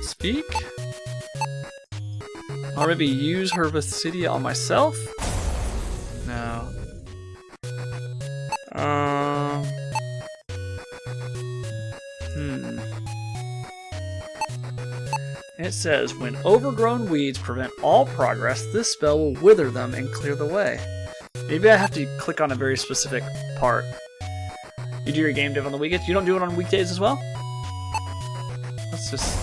Speak? Or maybe use Herbicidia on myself? No. It says, when overgrown weeds prevent all progress, this spell will wither them and clear the way. Maybe I have to click on a very specific part. You do your game dev on the weekends? You don't do it on weekdays as well? Let's just...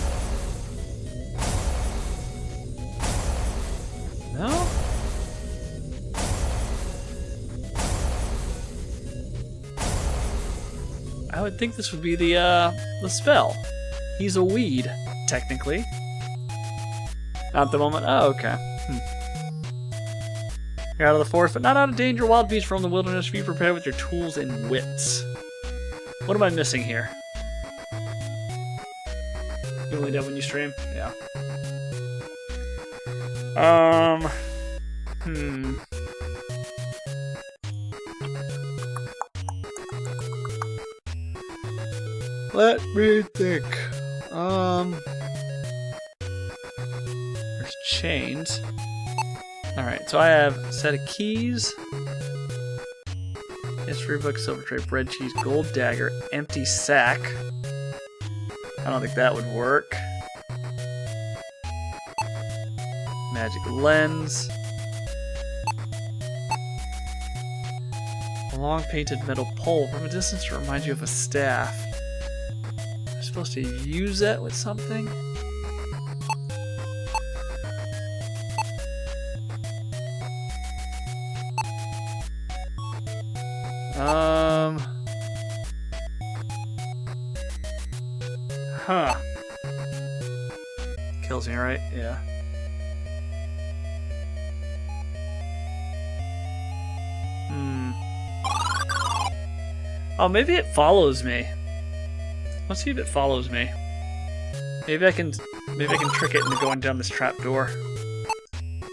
No? I would think this would be the spell. He's a weed, technically. Not at the moment. Oh, okay. You're out of the forest, but not out of danger. Wild beasts from the wilderness. Be prepared with your tools and wits. What am I missing here? You only did when you stream? Yeah. Let me think. There's chains. Alright, so I have a set of keys. History book, silver tray, bread, cheese, gold dagger, empty sack. I don't think that would work. Magic lens. A long painted metal pole from a distance to remind you of a staff. I'm supposed to use that with something? Huh. Kills me, right? Yeah. Oh, maybe it follows me. Let's see if it follows me. Maybe I can trick it into going down this trap door.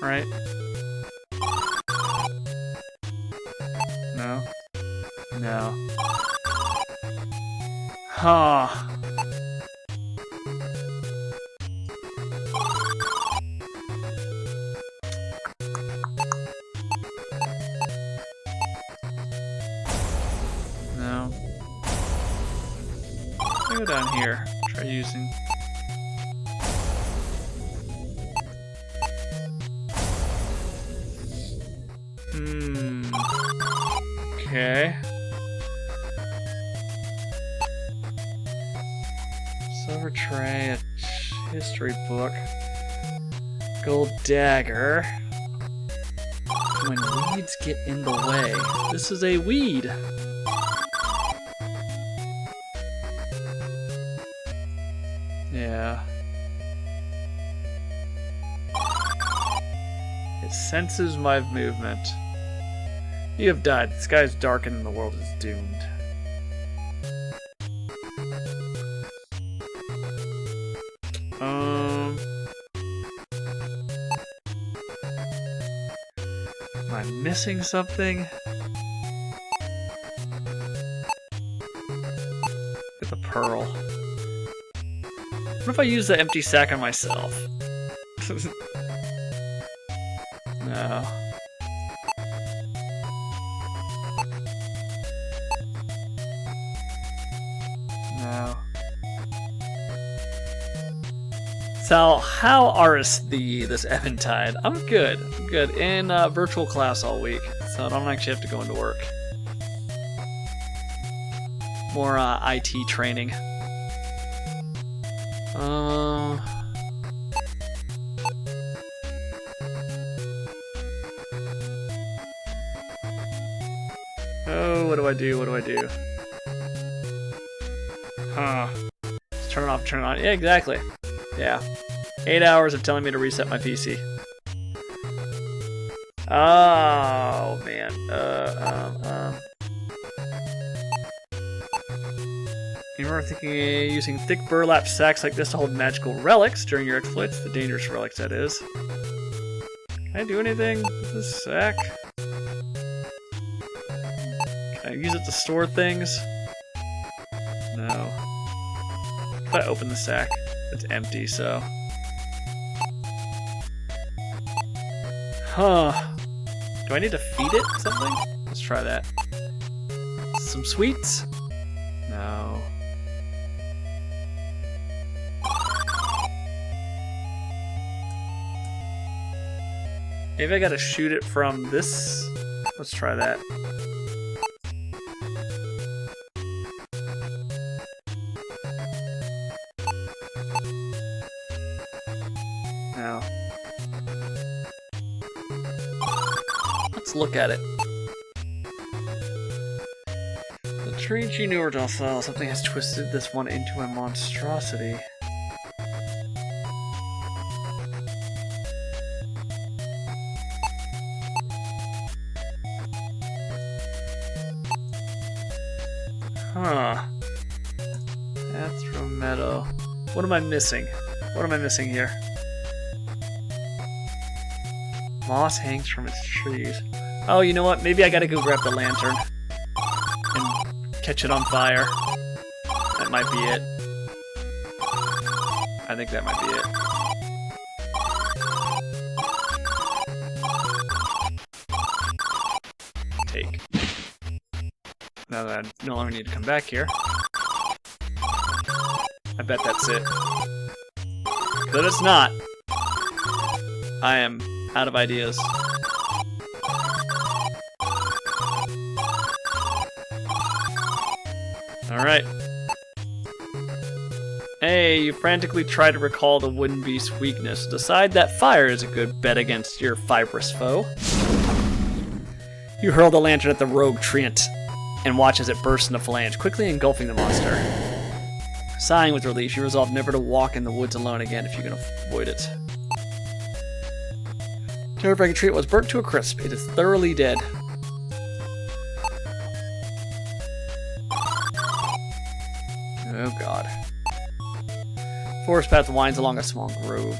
Right? No. No. Huh. No. Go down here. Try using... Okay. Silver tray, a history book, gold dagger. When weeds get in the way. This is a weed. Yeah. It senses my movement. You have died. The sky is darkened and the world is doomed. Am I missing something? The with a pearl. What if I use the empty sack on myself? No. No. So, how is this Eventide? I'm good. I'm good. In virtual class all week, so I don't actually have to go into work. More IT training. Oh, what do I do? What do I do? Huh. Just turn it off, turn it on. Yeah, exactly. Yeah. 8 hours of telling me to reset my PC. Oh, man. You remember thinking using thick burlap sacks like this to hold magical relics during your exploits? The dangerous relics, that is. Can I do anything with this sack? Can I use it to store things? No. If I open the sack, it's empty, so... Huh. Do I need to feed it something? Let's try that. Some sweets? No. Maybe I gotta shoot it from this. Let's try that. No. Let's look at it. The trees you knew were docile. Something has twisted this one into a monstrosity. Huh. That's from meadow. What am I missing? What am I missing here? Moss hangs from its trees. Oh, you know what? Maybe I gotta go grab the lantern and catch it on fire. That might be it. I think that might be it. Take. Now that I no longer need to come back here. I bet that's it. But it's not. I am out of ideas. Alright. Hey, you frantically try to recall the wooden beast's weakness. Decide that fire is a good bet against your fibrous foe. You hurl the lantern at the rogue treant and watch as it bursts into flames, quickly engulfing the monster. Sighing with relief, you resolve never to walk in the woods alone again if you can avoid it. Terrifying treant was burnt to a crisp. It is thoroughly dead. Oh god. Forest path winds along a small grove.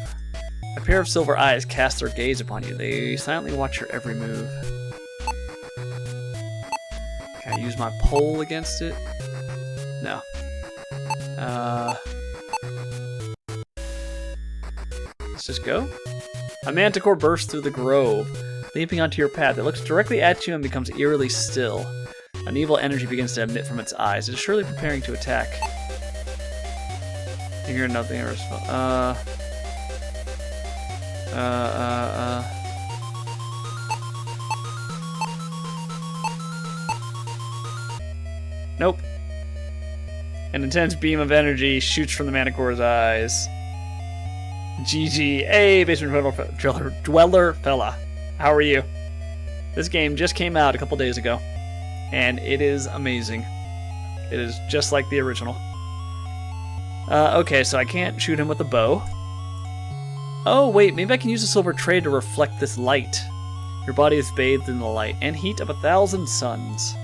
A pair of silver eyes cast their gaze upon you. They silently watch your every move. Can I use my pole against it? No. Let's just go. A manticore bursts through the grove, leaping onto your path. It looks directly at you and becomes eerily still. An evil energy begins to emit from its eyes. It is surely preparing to attack. You hear nothing or Nope. An intense beam of energy shoots from the manticore's eyes. GG. Hey, basement dweller fella. How are you? This game just came out a couple days ago, and it is amazing. It is just like the original. Okay, so I can't shoot him with a bow. Oh, wait, maybe I can use a silver tray to reflect this light. Your body is bathed in the light and heat of 1,000 suns.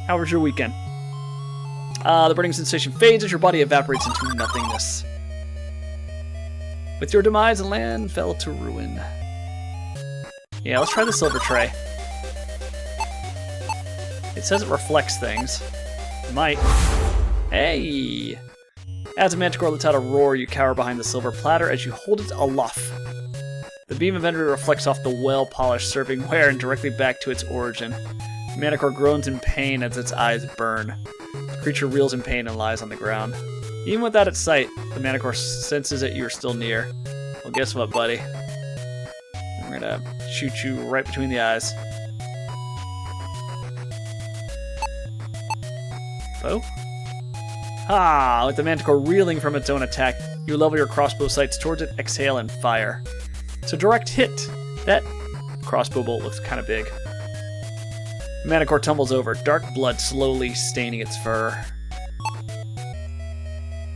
How was your weekend? The burning sensation fades as your body evaporates into nothingness. With your demise, the land fell to ruin. Yeah, let's try the silver tray. It says it reflects things. It might. Hey! As a manticore lets out a roar, you cower behind the silver platter as you hold it aloft. The beam of energy reflects off the well-polished servingware and directly back to its origin. The manticore groans in pain as its eyes burn. The creature reels in pain and lies on the ground. Even without its sight, the manticore senses that you're still near. Well, guess what, buddy? I'm gonna shoot you right between the eyes. Bow? Ah! With the manticore reeling from its own attack, you level your crossbow sights towards it, exhale, and fire. It's a direct hit. That crossbow bolt looks kind of big. The manticore tumbles over, dark blood slowly staining its fur.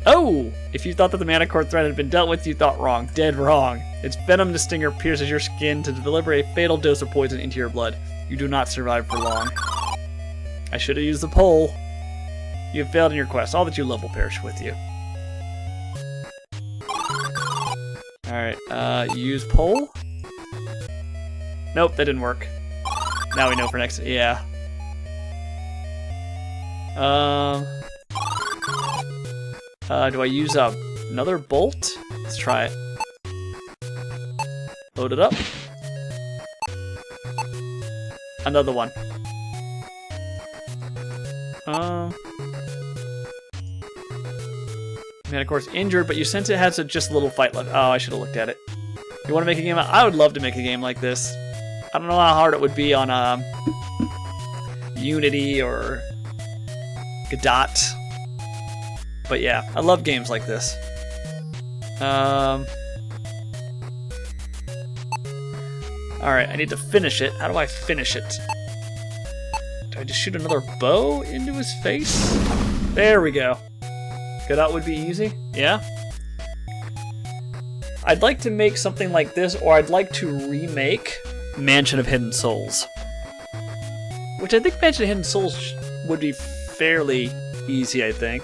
Oh! If you thought that the manticore threat had been dealt with, you thought wrong. Dead wrong. Its venomous stinger pierces your skin to deliver a fatal dose of poison into your blood. You do not survive for long. I should have used the pole. You have failed in your quest. All that you love will perish with you. Alright, use pole? Nope, that didn't work. Now we know for next... Yeah. Do I use another bolt? Let's try it. Load it up. Another one. Manticore's injured, but you sense it has just a little fight left. Oh, I should have looked at it. You want to make a game? I would love to make a game like this. I don't know how hard it would be on Unity or Godot. But yeah, I love games like this. Alright, I need to finish it. How do I finish it? Do I just shoot another bow into his face? There we go. Godot would be easy? Yeah? I'd like to make something like this, or I'd like to remake Mansion of Hidden Souls. Which I think Mansion of Hidden Souls would be fairly easy, I think.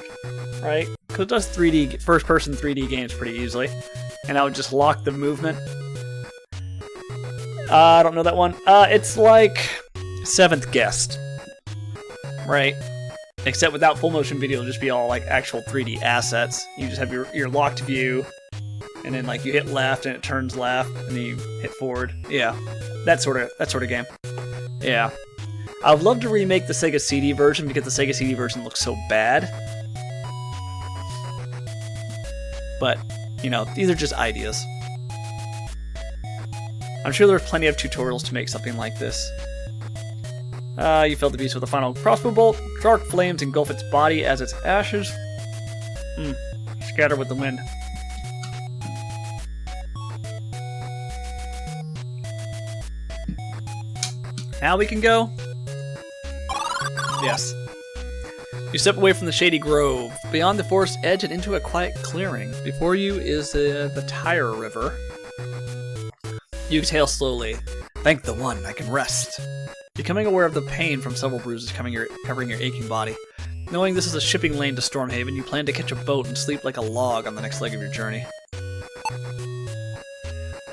Right? Because it does 3D, first-person 3D games pretty easily. And I would just lock the movement. I don't know that one. It's like Seventh Guest. Right? Except without full motion video, it'll just be all like actual 3D assets. You just have your locked view, and then like you hit left and it turns left, and then you hit forward. Yeah, that sort of game. Yeah, I'd love to remake the Sega CD version because the Sega CD version looks so bad. But you know, these are just ideas. I'm sure there's plenty of tutorials to make something like this. You felled the beast with a final crossbow bolt. Dark flames engulf its body as its ashes scatter with the wind. Now we can go? Yes. You step away from the shady grove, beyond the forest edge and into a quiet clearing. Before you is the Tyre River. You exhale slowly. Thank the one, I can rest. Becoming aware of the pain from several bruises covering your aching body. Knowing this is a shipping lane to Stormhaven, you plan to catch a boat and sleep like a log on the next leg of your journey.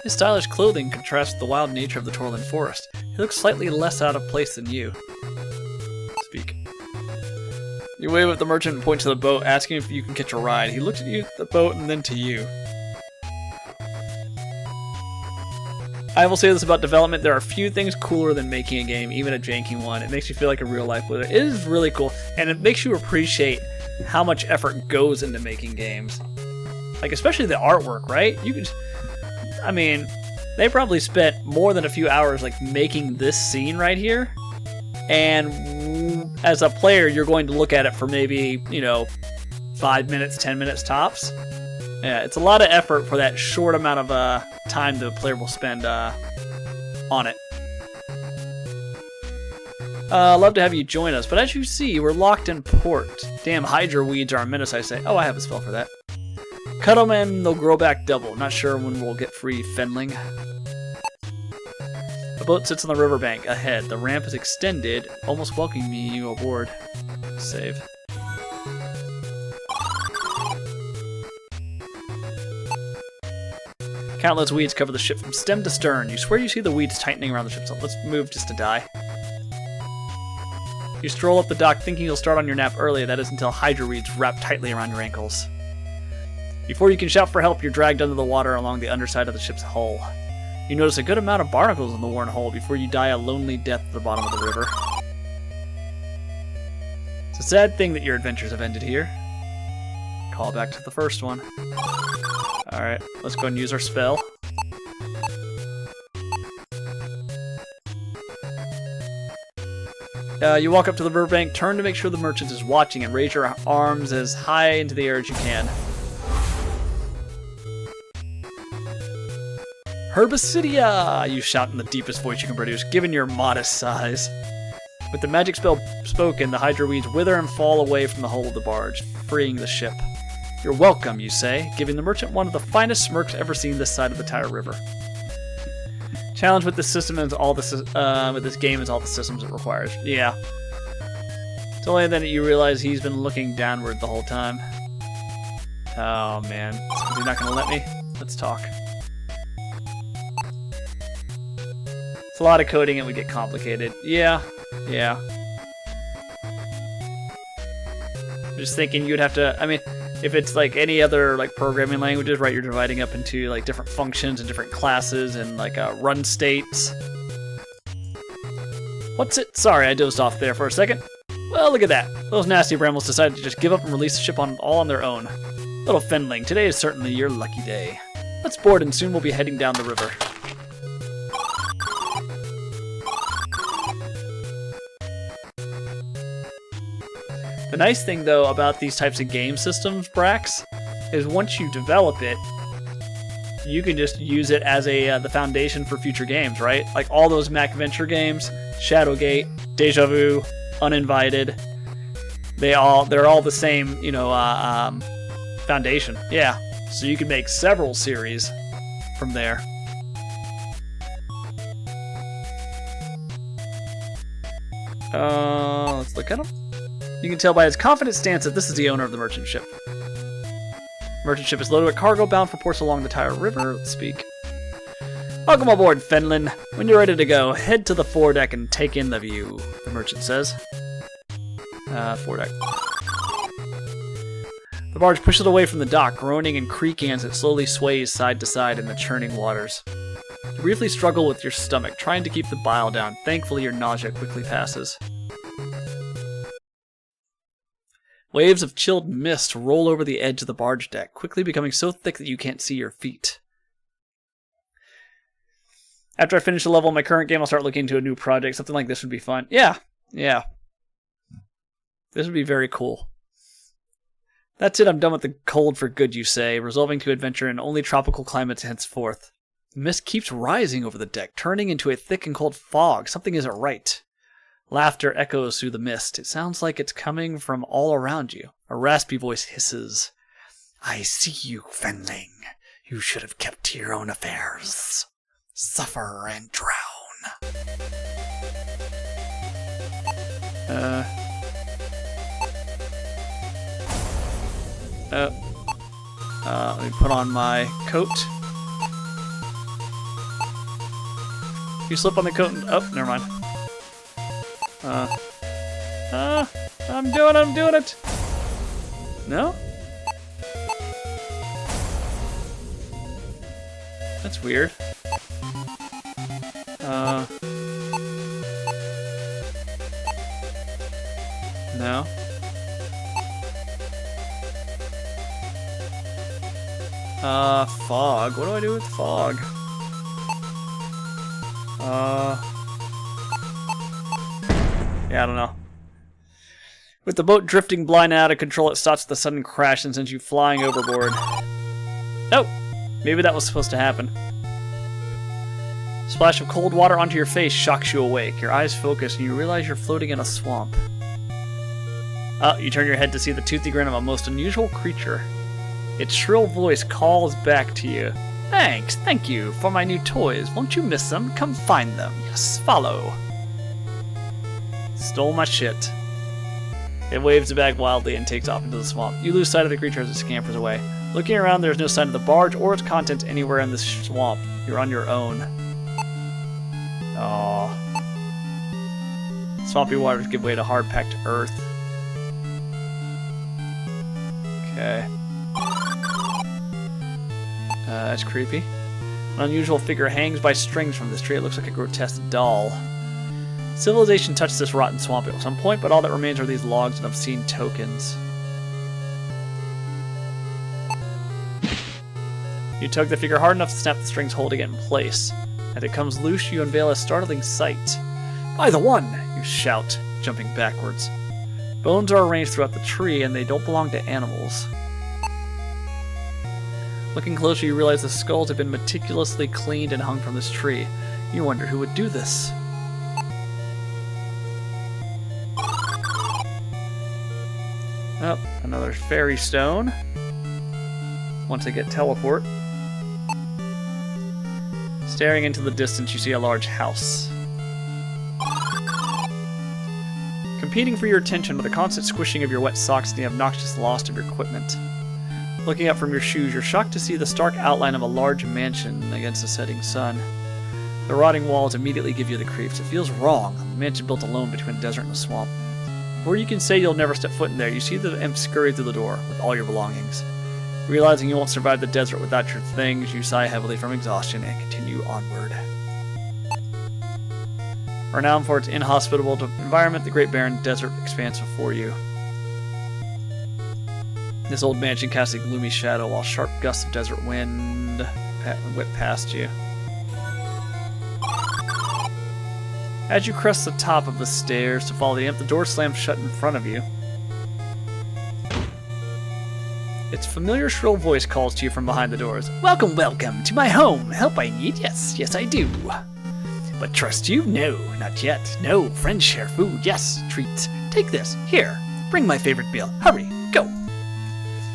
His stylish clothing contrasts with the wild nature of the Torland forest. He looks slightly less out of place than you. Speak. You wave at the merchant and point to the boat, asking if you can catch a ride. He looks at you, the boat, and then to you. I will say this about development, there are few things cooler than making a game, even a janky one. It makes you feel like a real life with it. It is really cool, and it makes you appreciate how much effort goes into making games. Like, especially the artwork, right? You could, I mean, they probably spent more than a few hours, like, making this scene right here. And as a player, you're going to look at it for maybe, you know, 5 minutes, 10 minutes tops. Yeah, it's a lot of effort for that short amount of time the player will spend on it. Love to have you join us, but as you see, we're locked in port. Damn Hydra weeds are a menace, I say. Oh, I have a spell for that. Cut them and they'll grow back double. Not sure when we'll get free Fenling. A boat sits on the riverbank ahead. The ramp is extended, almost welcoming you aboard. Save. Countless weeds cover the ship from stem to stern. You swear you see the weeds tightening around the ship, so let's move just to die. You stroll up the dock thinking you'll start on your nap early. That is until hydra weeds wrap tightly around your ankles. Before you can shout for help, you're dragged under the water along the underside of the ship's hull. You notice a good amount of barnacles in the worn hull before you die a lonely death at the bottom of the river. It's a sad thing that your adventures have ended here. Call back to the first one. Alright, let's go and use our spell. You walk up to the riverbank, turn to make sure the merchant is watching, and raise your arms as high into the air as you can. Herbicidia! You shout in the deepest voice you can produce, given your modest size. With the magic spell spoken, the hydra weeds wither and fall away from the hull of the barge, freeing the ship. You're welcome, you say, giving the merchant one of the finest smirks ever seen this side of the Tyre River. Challenge with this system is all with this game is all the systems it requires. Yeah. It's only then that you realize he's been looking downward the whole time. Oh man, is he not gonna let me? Let's talk. It's a lot of coding, it would get complicated. Yeah. I'm just thinking you'd have to, I mean, if it's like any other like programming languages, right, you're dividing up into like different functions and different classes and like run states. What's it? Sorry, I dozed off there for a second. Well, look at that. Those nasty brambles decided to just give up and release the ship all on their own. Little Fenling, today is certainly your lucky day. Let's board and soon we'll be heading down the river. The nice thing, though, about these types of game systems, Brax, is once you develop it, you can just use it as the foundation for future games, right? Like all those Mac Venture games, Shadowgate, Deja Vu, Uninvited, they're all the same, foundation. Yeah, so you can make several series from there. Let's look at them. You can tell by his confident stance that this is the owner of the merchant ship. Merchant ship is loaded with cargo bound for ports along the Tyre River. Let's speak. Welcome aboard, Fenlin. When you're ready to go, head to the foredeck and take in the view, the merchant says. Foredeck. The barge pushes away from the dock, groaning and creaking as it slowly sways side to side in the churning waters. You briefly struggle with your stomach, trying to keep the bile down. Thankfully, your nausea quickly passes. Waves of chilled mist roll over the edge of the barge deck, quickly becoming so thick that you can't see your feet. After I finish the level in my current game, I'll start looking into a new project. Something like this would be fun. Yeah. This would be very cool. That's it, I'm done with the cold for good, you say, resolving to adventure in only tropical climates henceforth. The mist keeps rising over the deck, turning into a thick and cold fog. Something isn't right. Laughter echoes through the mist. It sounds like it's coming from all around you. A raspy voice hisses. I see you, Fenling. You should have kept to your own affairs. Suffer and drown. Let me put on my coat. You slip on the coat and... Oh, never mind. I'm doing it. No? That's weird. No. Fog. What do I do with fog? Yeah, I don't know. With the boat drifting blind and out of control, it stops with a sudden crash and sends you flying overboard. Oh! Maybe that was supposed to happen. A splash of cold water onto your face shocks you awake. Your eyes focus and you realize you're floating in a swamp. You turn your head to see the toothy grin of a most unusual creature. Its shrill voice calls back to you. Thank you for my new toys. Won't you miss them? Come find them. Yes, follow. Stole my shit. It waves the bag wildly and takes off into the swamp. You lose sight of the creature as it scampers away. Looking around, there's no sign of the barge or its contents anywhere in this swamp. You're on your own. Aww. Swampy waters give way to hard-packed earth. Okay. That's creepy. An unusual figure hangs by strings from this tree. It looks like a grotesque doll. Civilization touched this rotten swamp at some point, but all that remains are these logs and obscene tokens. You tug the figure hard enough to snap the strings holding it in place. As it comes loose, you unveil a startling sight. "By the one!" you shout, jumping backwards. Bones are arranged throughout the tree, and they don't belong to animals. Looking closer, you realize the skulls have been meticulously cleaned and hung from this tree. You wonder who would do this. Oh, another fairy stone. Once I get teleport. Staring into the distance, you see a large house. Competing for your attention are the constant squishing of your wet socks and the obnoxious loss of your equipment. Looking up from your shoes, you're shocked to see the stark outline of a large mansion against the setting sun. The rotting walls immediately give you the creeps. It feels wrong. A mansion built alone between a desert and a swamp. Before you can say you'll never step foot in there, you see the imp scurry through the door with all your belongings. Realizing you won't survive the desert without your things, you sigh heavily from exhaustion and continue onward. Renowned for its inhospitable environment, the great barren desert expands before you. This old mansion casts a gloomy shadow while sharp gusts of desert wind whip past you. As you crest the top of the stairs to follow the imp, the door slams shut in front of you. Its familiar shrill voice calls to you from behind the doors. "Welcome, welcome to my home. Help I need? Yes, yes I do. But trust you? No, not yet. No, friends share food. Yes, treats. Take this. Here, bring my favorite meal. Hurry, go."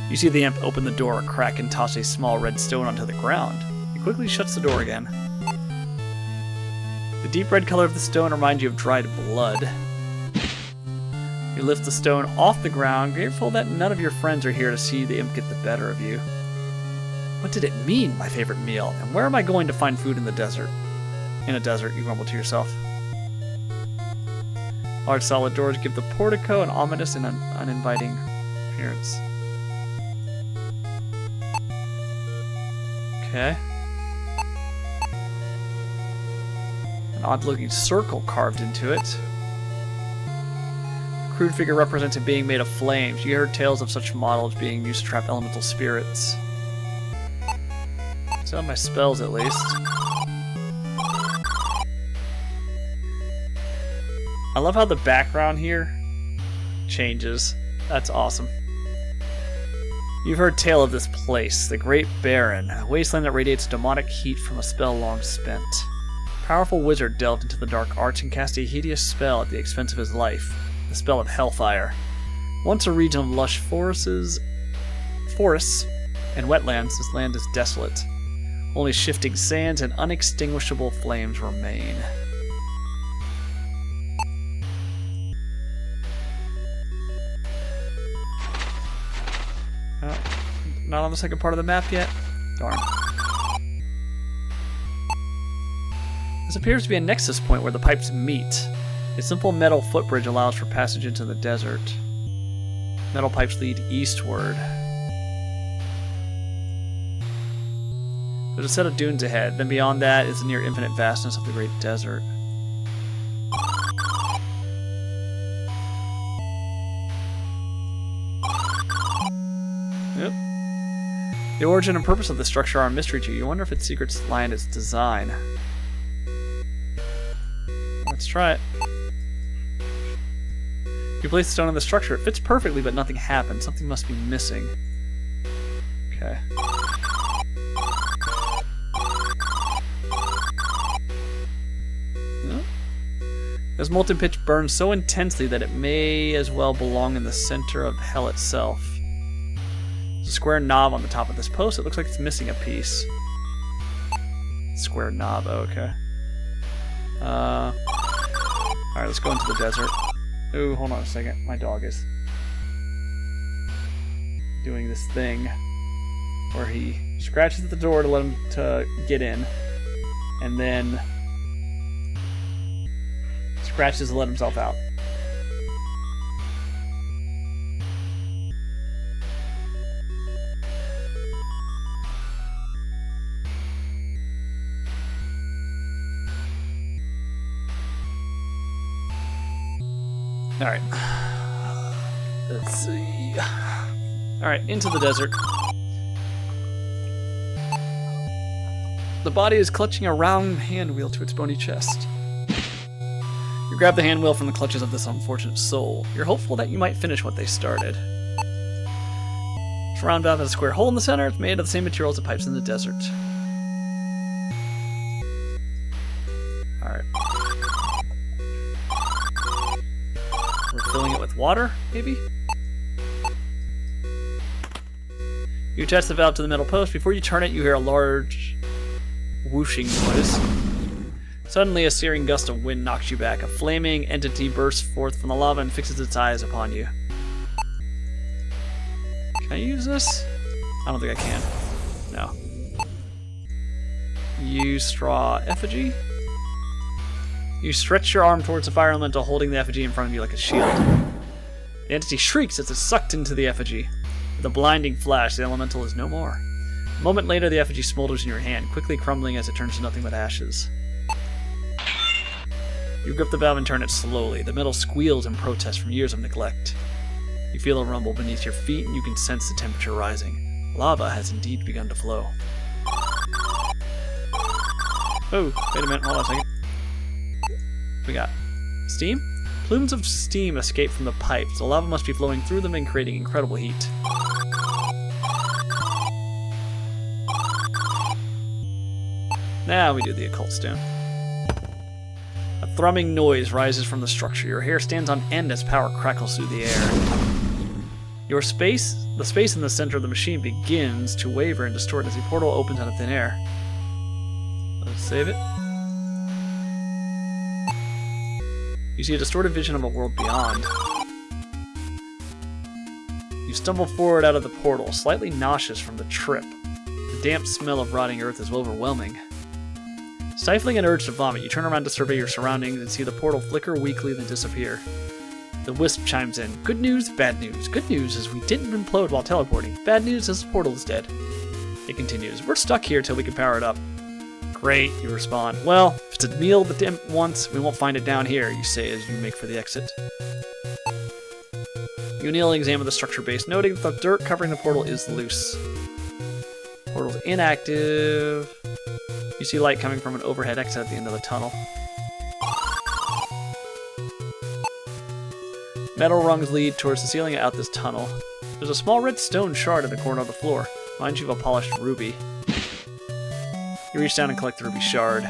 You see the imp open the door a crack and toss a small red stone onto the ground. It quickly shuts the door again. The deep red color of the stone reminds you of dried blood. You lift the stone off the ground, grateful that none of your friends are here to see the imp get the better of you. What did it mean, my favorite meal? And where am I going to find food in the desert? In a desert, you grumble to yourself. Large solid doors give the portico an ominous and uninviting appearance. Okay. An odd-looking circle carved into it. The crude figure represents a being made of flames. You heard tales of such models being used to trap elemental spirits. So my spells, at least. I love how the background here changes. That's awesome. You've heard tale of this place, the Great Barren, a wasteland that radiates demonic heat from a spell long spent. A powerful wizard delved into the dark arts and cast a hideous spell at the expense of his life, the spell of Hellfire. Once a region of lush forests and wetlands, this land is desolate. Only shifting sands and unextinguishable flames remain. Not on the second part of the map yet? Darn. This appears to be a nexus point where the pipes meet. A simple metal footbridge allows for passage into the desert. Metal pipes lead eastward. There's a set of dunes ahead. Then beyond that is the near infinite vastness of the great desert. Yep. The origin and purpose of the structure are a mystery to you. You wonder if its secrets lie in its design. Let's try it. You place the stone in the structure. It fits perfectly, but nothing happens. Something must be missing. Okay. No? This molten pitch burns so intensely that it may as well belong in the center of hell itself. There's a square knob on the top of this post. It looks like it's missing a piece. Square knob, okay. Alright, let's go into the desert. Ooh, hold on a second. My dog is doing this thing where he scratches at the door to let him to get in, and then Scratches to let himself out. Alright. Let's see. Alright, into the desert. The body is clutching a round hand wheel to its bony chest. You grab the hand wheel from the clutches of this unfortunate soul. You're hopeful that you might finish what they started. It's round out a square hole in the center. It's made of the same materials as pipes in the desert. Alright. We're filling it with water, maybe? You attach the valve to the metal post. Before you turn it, you hear a large whooshing noise. Suddenly, a searing gust of wind knocks you back. A flaming entity bursts forth from the lava and fixes its eyes upon you. Can I use this? I don't think I can. No. Use straw effigy. You stretch your arm towards the fire elemental, holding the effigy in front of you like a shield. The entity shrieks as it's sucked into the effigy. With a blinding flash, the elemental is no more. A moment later, the effigy smolders in your hand, quickly crumbling as it turns to nothing but ashes. You grip the valve and turn it slowly. The metal squeals in protest from years of neglect. You feel a rumble beneath your feet, and you can sense the temperature rising. Lava has indeed begun to flow. Oh, wait a minute, hold on a second. We got steam? Plumes of steam escape from the pipes. The lava must be flowing through them and creating incredible heat. Now we do the occult stone. A thrumming noise rises from the structure. Your hair stands on end as power crackles through the air. The space in the center of the machine begins to waver and distort as the portal opens out of thin air. Let's save it. You see a distorted vision of a world beyond. You stumble forward out of the portal, slightly nauseous from the trip. The damp smell of rotting earth is overwhelming. Stifling an urge to vomit, you turn around to survey your surroundings and see the portal flicker weakly then disappear. The wisp chimes in. Good news, bad news. Good news is we didn't implode while teleporting. Bad news is the portal is dead. It continues. We're stuck here till we can power it up. Great, you respond. Well, if it's a meal the imp wants, we won't find it down here, you say as you make for the exit. You kneel and examine the structure base, noting that the dirt covering the portal is loose. Portal's inactive. You see light coming from an overhead exit at the end of the tunnel. Metal rungs lead towards the ceiling and out this tunnel. There's a small red stone shard in the corner of the floor. Reminds you of a polished ruby. You reach down and collect the ruby shard.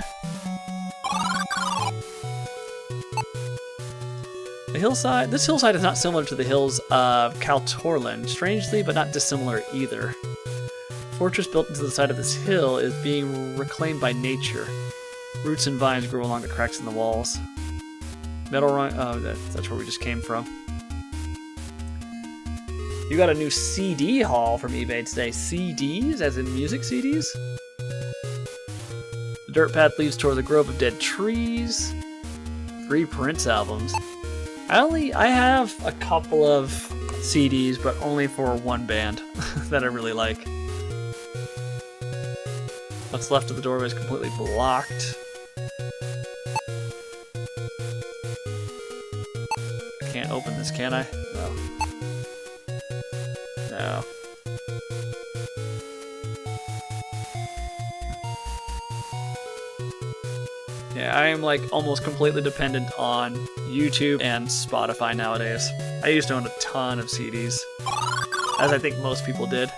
The hillside. This hillside is not similar to the hills of Kaltorland, strangely, but not dissimilar either. The fortress built into the side of this hill is being reclaimed by nature. Roots and vines grow along the cracks in the walls. Metal rung. Oh, that's where we just came from. You got a new CD haul from eBay today. CDs, as in music CDs? The dirt path leads towards a grove of dead trees. 3 Prince albums. I have a couple of CDs, but only for one band that I really like. What's left of the doorway is completely blocked. I can't open this, can I? No. No. Yeah, I am like almost completely dependent on YouTube and Spotify nowadays. I used to own a ton of CDs, as I think most people did.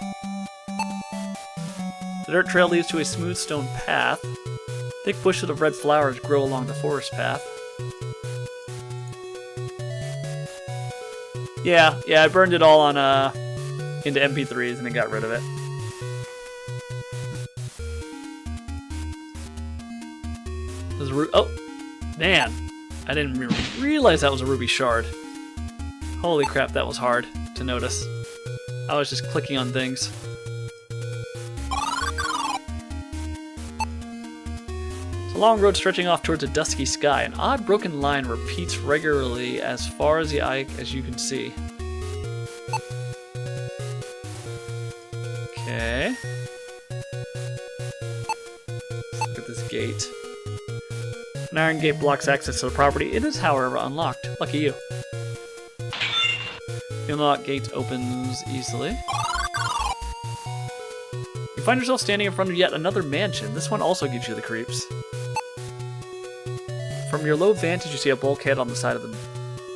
The dirt trail leads to a smooth stone path. Thick bushes of red flowers grow along the forest path. Yeah, I burned it all on into MP3s and then got rid of it. Oh, man. I didn't realize that was a ruby shard. Holy crap, that was hard to notice. I was just clicking on things. It's a long road stretching off towards a dusky sky. An odd broken line repeats regularly as far as the eye as you can see. Okay. Let's look at this gate. An iron gate blocks access to the property. It is, however, unlocked. Lucky you. The unlocked gate opens easily. You find yourself standing in front of yet another mansion. This one also gives you the creeps. From your low vantage, you see a bulkhead on the side of the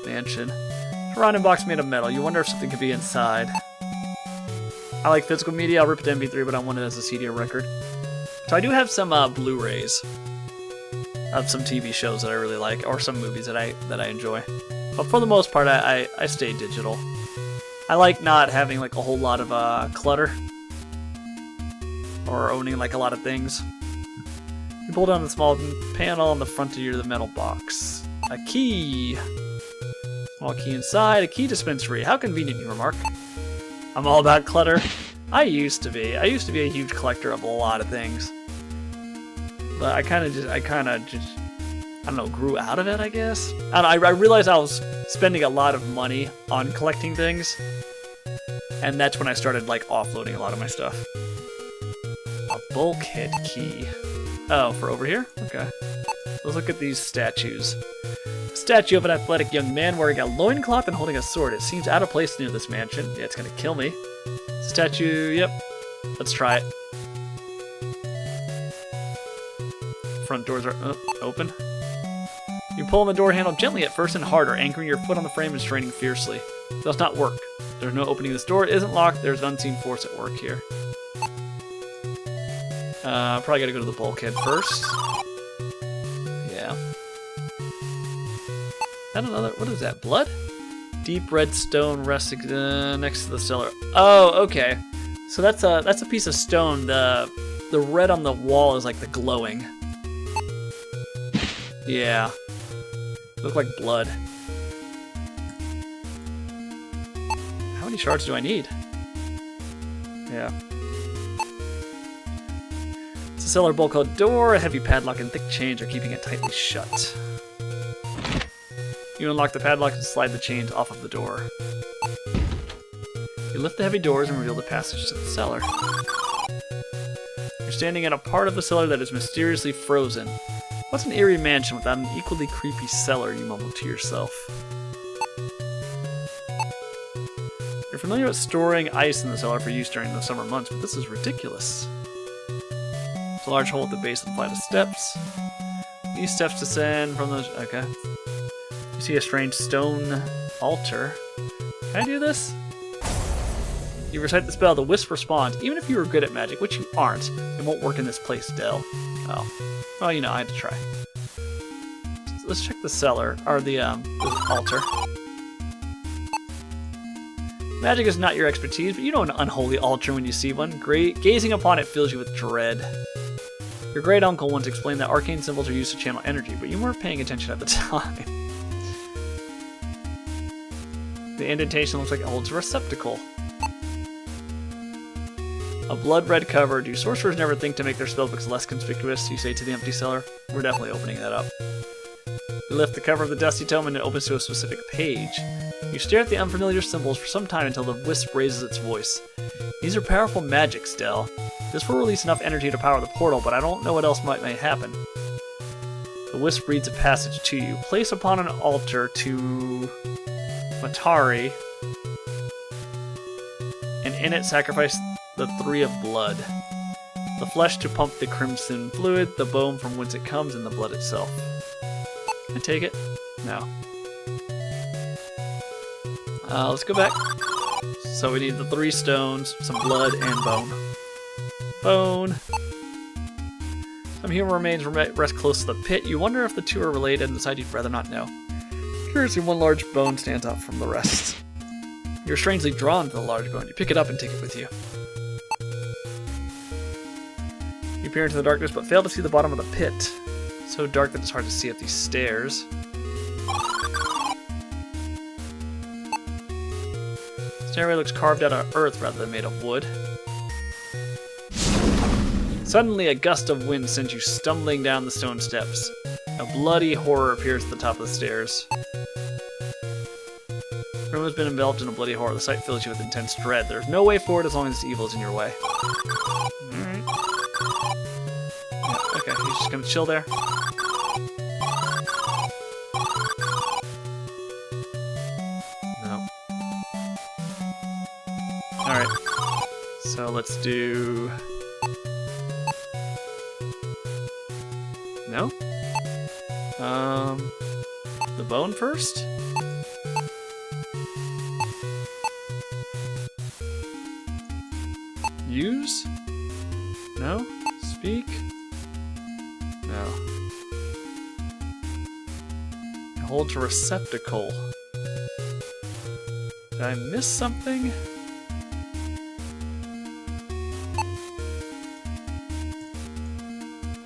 mansion. It's a rounded box made of metal. You wonder if something could be inside. I like physical media. I'll rip it to MP3, but I want it as a CD or record. So I do have some Blu-rays of some TV shows that I really like, or some movies that I enjoy. But for the most part, I stay digital. I like not having like a whole lot of clutter or owning like a lot of things. You pull down the small panel on the front of the metal box. A key. Small key inside. A key dispensary. How convenient, you remark. I'm all about clutter. I used to be. I used to be a huge collector of a lot of things. But I kind of just, I don't know, grew out of it, I guess. And I realized I was spending a lot of money on collecting things. And that's when I started like offloading a lot of my stuff. A bulkhead key. Oh, for over here? Okay. Let's look at these statues. A statue of an athletic young man wearing a loincloth and holding a sword. It seems out of place near this mansion. Yeah, it's gonna kill me. Statue, yep. Let's try it. Front doors are open. You pull on the door handle gently at first and harder, anchoring your foot on the frame and straining fiercely. It does not work. There's no opening this door. It isn't locked. There's an unseen force at work here. Probably gotta go to the bulkhead first. Yeah. Is that another? What is that? Blood? Deep red stone resting next to the cellar. Oh, okay. So that's a piece of stone. The red on the wall is like the glowing. Yeah. Look like blood. How many shards do I need? Yeah. It's a cellar bulkhead door. A heavy padlock and thick chains are keeping it tightly shut. You unlock the padlock and slide the chains off of the door. You lift the heavy doors and reveal the passage to the cellar. You're standing in a part of the cellar that is mysteriously frozen. What's an eerie mansion without an equally creepy cellar, you mumble to yourself. You're familiar with storing ice in the cellar for use during the summer months, but this is ridiculous. There's a large hole at the base of the flight of steps. These steps descend from the... Okay. You see a strange stone altar. Can I do this? You recite the spell, the wisp responds. Even if you were good at magic, which you aren't, it won't work in this place, Del. Oh. Well, you know, I had to try. So let's check the cellar, or the altar. Magic is not your expertise, but you know an unholy altar when you see one. Gazing upon it fills you with dread. Your great uncle once explained that arcane symbols are used to channel energy, but you weren't paying attention at the time. The indentation looks like it holds a receptacle. A blood-red cover. Do sorcerers never think to make their spellbooks less conspicuous? You say to the empty cellar. We're definitely opening that up. You lift the cover of the dusty tome and it opens to a specific page. You stare at the unfamiliar symbols for some time until the wisp raises its voice. These are powerful magics, Del. This will release enough energy to power the portal, but I don't know what else might happen. The wisp reads a passage to you. Place upon an altar to Matari, and in it sacrifice the 3 of blood. The flesh to pump the crimson fluid, the bone from whence it comes, and the blood itself. Can I take it? No. Let's go back. So we need the 3 stones, some blood, and bone. Bone. Some human remains rest close to the pit. You wonder if the 2 are related and decide you'd rather not know. Curiously, one large bone stands out from the rest. You're strangely drawn to the large bone. You pick it up and take it with you. You peer into the darkness, but fail to see the bottom of the pit. So dark that it's hard to see up these stairs. The stairway looks carved out of earth rather than made of wood. Suddenly, a gust of wind sends you stumbling down the stone steps. A bloody horror appears at the top of the stairs. The room has been enveloped in a bloody horror. The sight fills you with intense dread. There's no way forward as long as the evil is in your way. Alright. Yeah, okay, he's just gonna chill there. No. Alright. So let's do... No? The bone first? Use? No? Speak? No. Hold to receptacle. Did I miss something?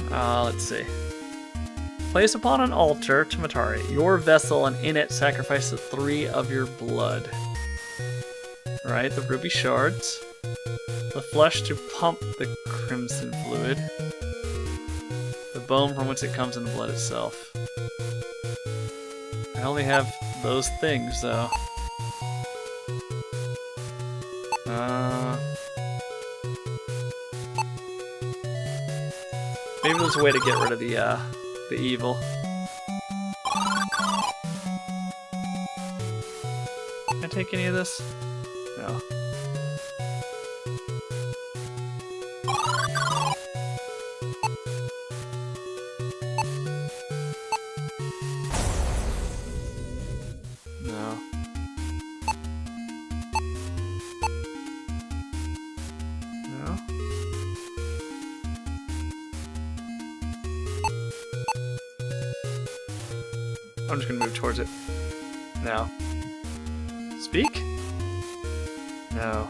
Let's see. Place upon an altar to Matari your vessel, and in it sacrifice the 3 of your blood. Right, the ruby shards. The flesh to pump the crimson fluid. The bone from which it comes in the blood itself. I only have those things, though. Maybe there's a way to get rid of the evil. Can I take any of this? No. No. No. I'm just gonna move towards it. No. Speak? No.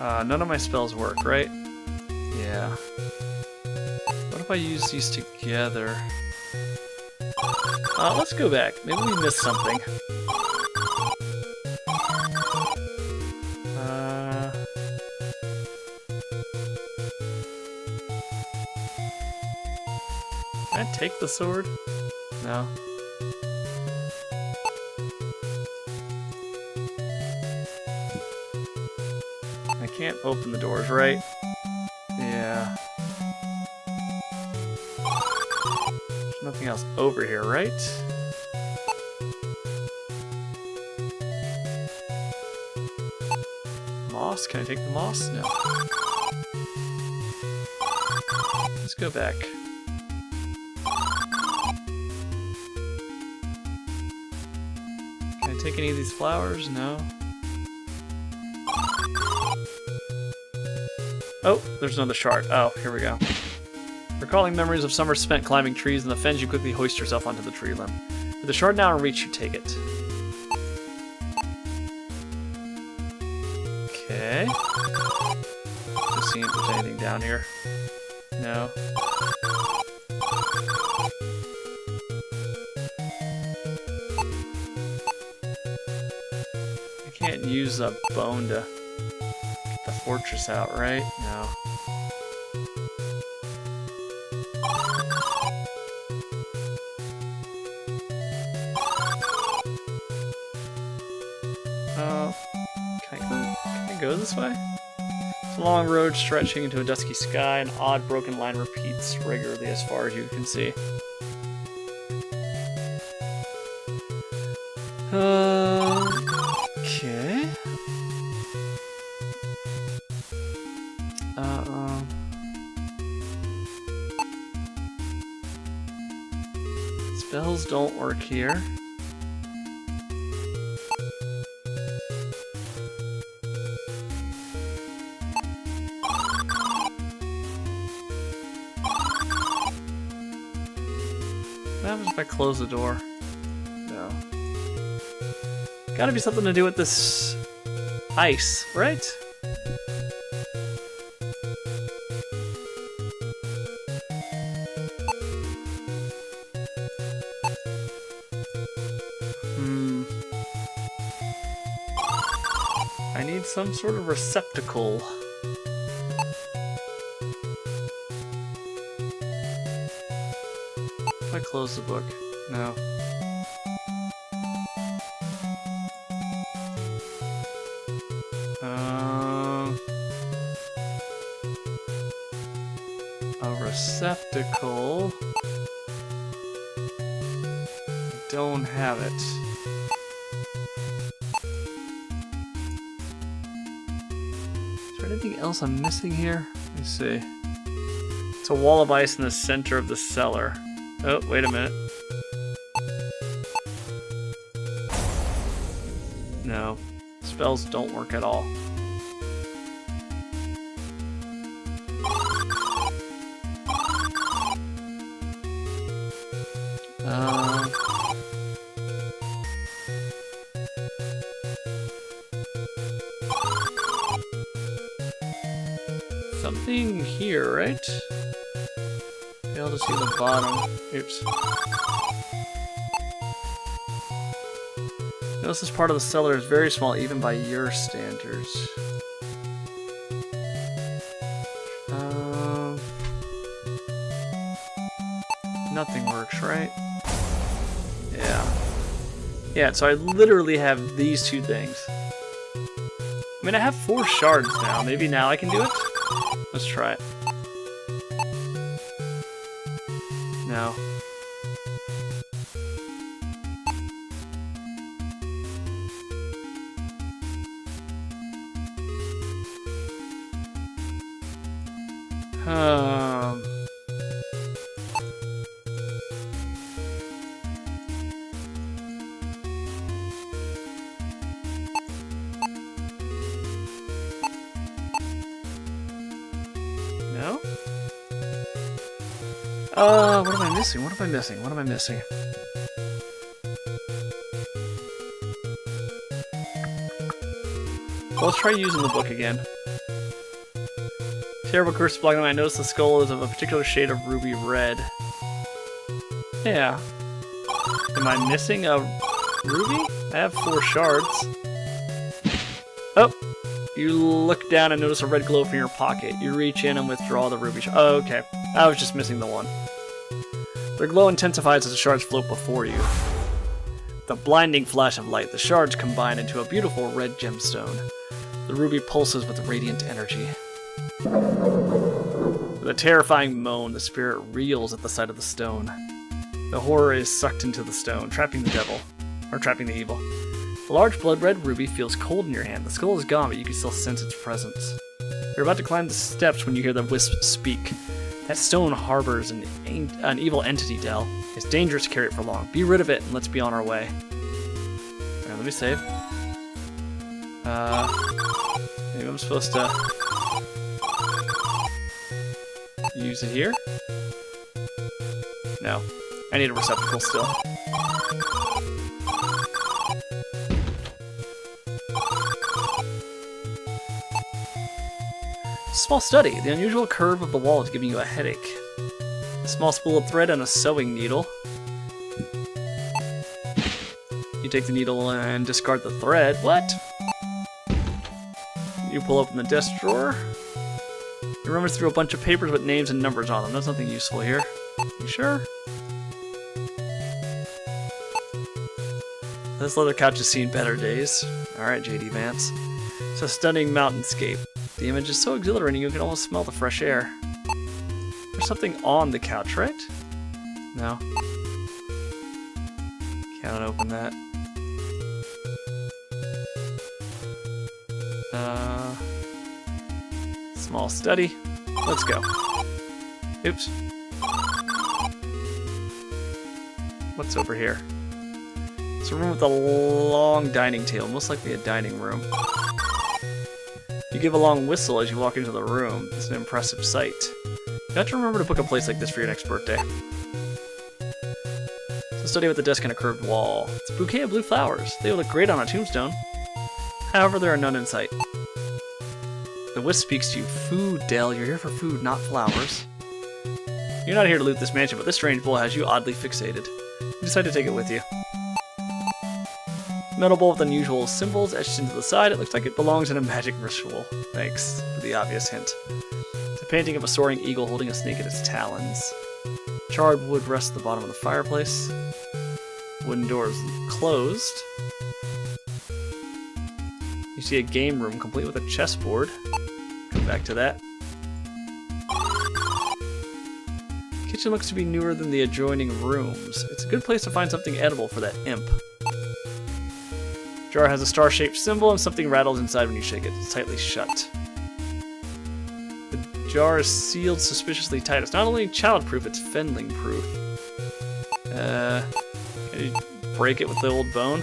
None of my spells work, right? Yeah. What if I use these together? Let's go back. Maybe we missed something. Can I take the sword? No. I can't open the doors, right? Yeah. There's nothing else over here, right? Moss? Can I take the moss? No. Let's go back. Can I take any of these flowers? No. Oh, there's another shard. Oh, here we go. Recalling memories of summer spent climbing trees in the fens, you quickly hoist yourself onto the tree limb. With the shard now in reach, you take it. Okay. Just seeing if there's anything down here. No. I can't use a bone to get the fortress out, right? No. Can I go this way? It's a long road stretching into a dusky sky. An odd broken line repeats regularly as far as you can see. Okay. Spells don't work here. What happens if I close the door? No. Gotta be something to do with this ice, right? I need some sort of receptacle. close the book. No. A receptacle. Don't have it. Is there anything else I'm missing here? Let me see. It's a wall of ice in the center of the cellar. Oh, wait a minute. No. Spells don't work at all. Something here, right? Fail to see the bottom. Oops. Notice this part of the cellar is very small, even by your standards. Nothing works, right? Yeah. Yeah, so I literally have these two things. I mean, I have 4 shards now. Maybe now I can do it? Let's try it. No. No? What am I missing? What am I missing? What am I missing? Well, let's try using the book again. Terrible curse blocking me. I noticed the skull is of a particular shade of ruby red. Yeah. Am I missing a ruby? I have 4 shards. Oh! You look down and notice a red glow from your pocket. You reach in and withdraw the ruby shard. Oh, okay. I was just missing the one. The glow intensifies as the shards float before you. The blinding flash of light, the shards combine into a beautiful red gemstone. The ruby pulses with radiant energy. With a terrifying moan, the spirit reels at the sight of the stone. The horror is sucked into the stone, trapping the devil. Or trapping the evil. The large blood-red ruby feels cold in your hand. The skull is gone, but you can still sense its presence. You're about to climb the steps when you hear the wisp speak. That stone harbors an evil entity, Del. It's dangerous to carry it for long. Be rid of it, and let's be on our way. Alright, let me save. Maybe I'm supposed to use it here? No. I need a receptacle still. Small study. The unusual curve of the wall is giving you a headache. A small spool of thread and a sewing needle. You take the needle and discard the thread. What? You pull open the desk drawer. You rummage through a bunch of papers with names and numbers on them. There's nothing useful here. You sure? This leather couch has seen better days. Alright, J.D. Vance. It's a stunning mountainscape. The image is so exhilarating you can almost smell the fresh air. There's something on the couch, right? No. Can't open that. Small study. Let's go. Oops. What's over here? It's a room with a long dining table, most likely a dining room. You give a long whistle as you walk into the room. It's an impressive sight. You have to remember to book a place like this for your next birthday. It's a study with a desk and a curved wall. It's a bouquet of blue flowers. They would look great on a tombstone. However, there are none in sight. The wisp speaks to you. Food, Dell. You're here for food, not flowers. You're not here to loot this mansion, but this strange bowl has you oddly fixated. You decide to take it with you. Metal bowl with unusual symbols etched into the side. It looks like it belongs in a magic ritual. Thanks for the obvious hint. It's a painting of a soaring eagle holding a snake in its talons. Charred wood rests at the bottom of the fireplace. Wooden doors closed. You see a game room complete with a chessboard. Come back to that. Kitchen looks to be newer than the adjoining rooms. It's a good place to find something edible for that imp. Jar has a star-shaped symbol and something rattles inside when you shake it. It's tightly shut. The jar is sealed suspiciously tight. It's not only child-proof, it's fendling-proof. Can you break it with the old bone?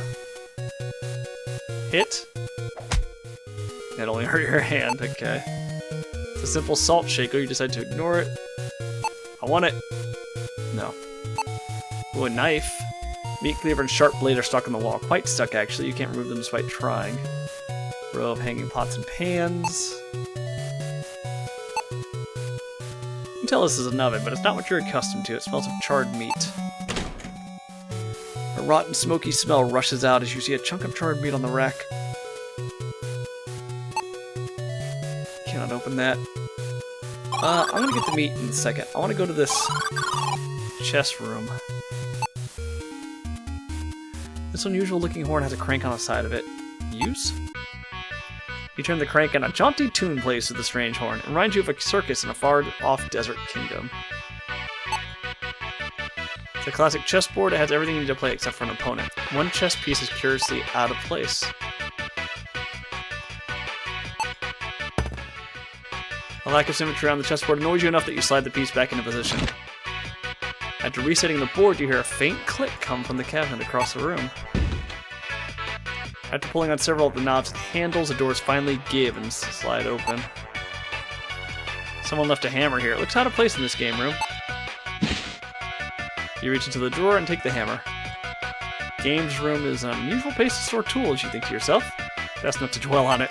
Hit? That only hurt your hand, okay. It's a simple salt shaker, you decide to ignore it. I want it. No. Ooh, a knife. Meat cleaver and sharp blade are stuck on the wall. Quite stuck, actually. You can't remove them despite trying. Row of hanging pots and pans. You can tell this is an oven, but it's not what you're accustomed to. It smells of charred meat. A rotten, smoky smell rushes out as you see a chunk of charred meat on the rack. Cannot open that. I'm gonna get the meat in a second. I want to go to this chest room. This unusual-looking horn has a crank on the side of it. Use? You turn the crank and a jaunty tune plays to the strange horn. It reminds you of a circus in a far-off desert kingdom. It's a classic chessboard. It has everything you need to play except for an opponent. One chess piece is curiously out of place. A lack of symmetry on the chessboard annoys you enough that you slide the piece back into position. After resetting the board, you hear a faint click come from the cabinet across the room. After pulling on several of the knobs and handles, the doors finally give and slide open. Someone left a hammer here. It looks out of place in this game room. You reach into the drawer and take the hammer. Games room is an unusual place to store tools, you think to yourself. Best not to dwell on it.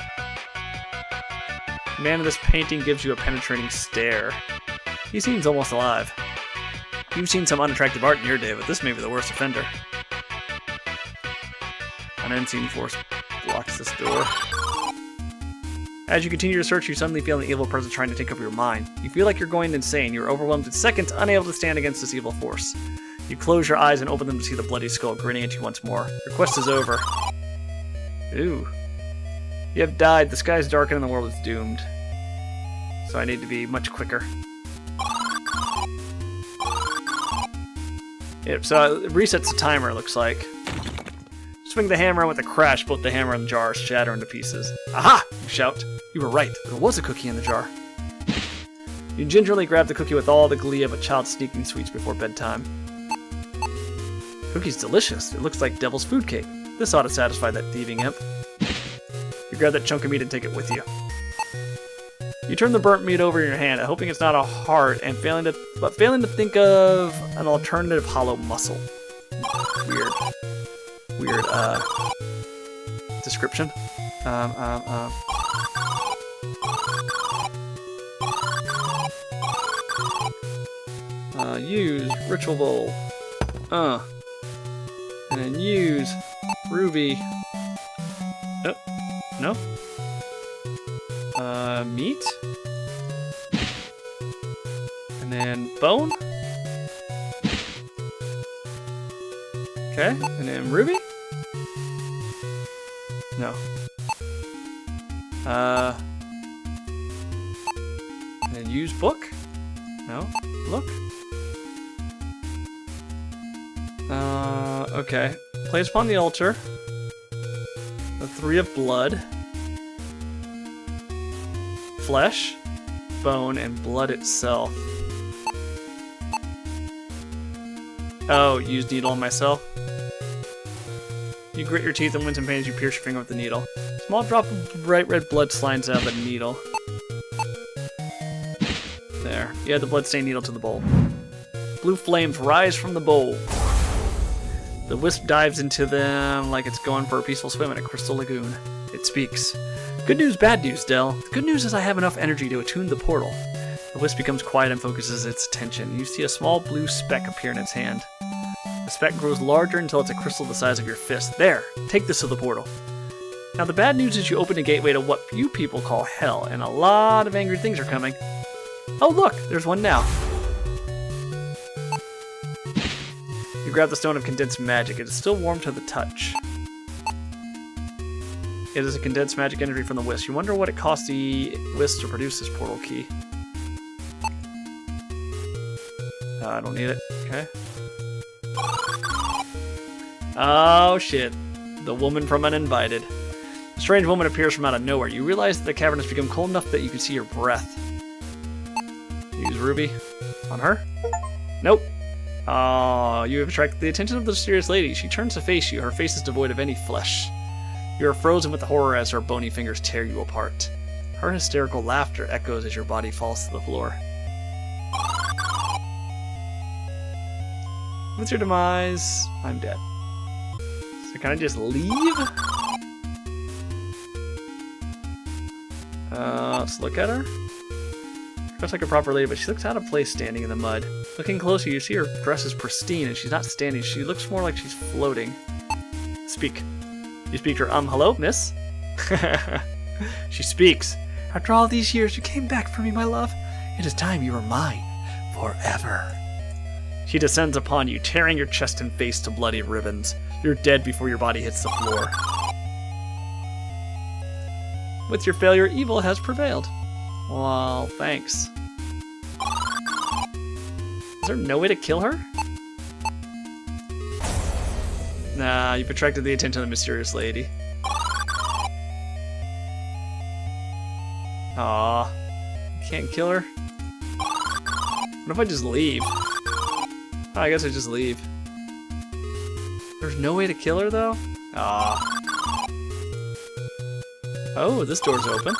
The man in this painting gives you a penetrating stare. He seems almost alive. You've seen some unattractive art in your day, but this may be the worst offender. An unseen force blocks this door. As you continue to search, you suddenly feel an evil presence trying to take over your mind. You feel like you're going insane. You're overwhelmed in seconds, unable to stand against this evil force. You close your eyes and open them to see the bloody skull grinning at you once more. Your quest is over. Ooh. You have died. The sky is darkened and the world is doomed. So I need to be much quicker. Yep, so it resets the timer, it looks like. Swing the hammer, and with a crash, both the hammer and the jar shatter into pieces. Aha! You shout. You were right. There was a cookie in the jar. You gingerly grab the cookie with all the glee of a child sneaking sweets before bedtime. Cookie's delicious. It looks like devil's food cake. This ought to satisfy that thieving imp. You grab that chunk of meat and take it with you. You turn the burnt meat over in your hand, hoping it's not a heart, and failing to think of an alternative hollow muscle. Weird description. Use ritual bowl. And then use ruby. Oh, no. Meat. And then bone. Okay, and then ruby. No. And then use book. No. Look. Okay. Place upon the altar the 3 of blood, flesh, bone, and blood itself. Oh, use needle on myself. You grit your teeth and wince in pain as you pierce your finger with the needle. Small drop of bright red blood slides out of the needle. There. You add the bloodstained needle to the bowl. Blue flames rise from the bowl. The wisp dives into them like it's going for a peaceful swim in a crystal lagoon. It speaks. Good news, bad news, Del. The good news is I have enough energy to attune the portal. The wisp becomes quiet and focuses its attention. You see a small blue speck appear in its hand. The speck grows larger until it's a crystal the size of your fist. There! Take this to the portal. Now the bad news is you open a gateway to what you people call hell, and a lot of angry things are coming. Oh look! There's one now. You grab the stone of condensed magic. It is still warm to the touch. It is a condensed magic energy from the wisp. You wonder what it cost the wisp to produce this portal key. I don't need it. Okay. Oh shit. The woman from Uninvited. A strange woman appears from out of nowhere. You realize that the cavern has become cold enough that you can see her breath. Use Ruby on her. Nope. Oh, you have attracted the attention of the mysterious lady. She turns to face you. Her face is devoid of any flesh. You are frozen with horror as her bony fingers tear you apart. Her hysterical laughter echoes as your body falls to the floor. With your demise, I'm dead. So can I just leave? Let's look at her. Looks like a proper lady, but she looks out of place standing in the mud. Looking closer, you see her dress is pristine, and she's not standing. She looks more like she's floating. Speak. You speak to her. Hello, miss? She speaks. After all these years, you came back for me, my love. It is time you were mine. Forever. She descends upon you, tearing your chest and face to bloody ribbons. You're dead before your body hits the floor. With your failure, evil has prevailed. Well, thanks. Is there no way to kill her? Nah, you've attracted the attention of the mysterious lady. Aw. Can't kill her? What if I just leave? Oh, I guess I just leave. There's no way to kill her, though? Aw. Oh, this door's open.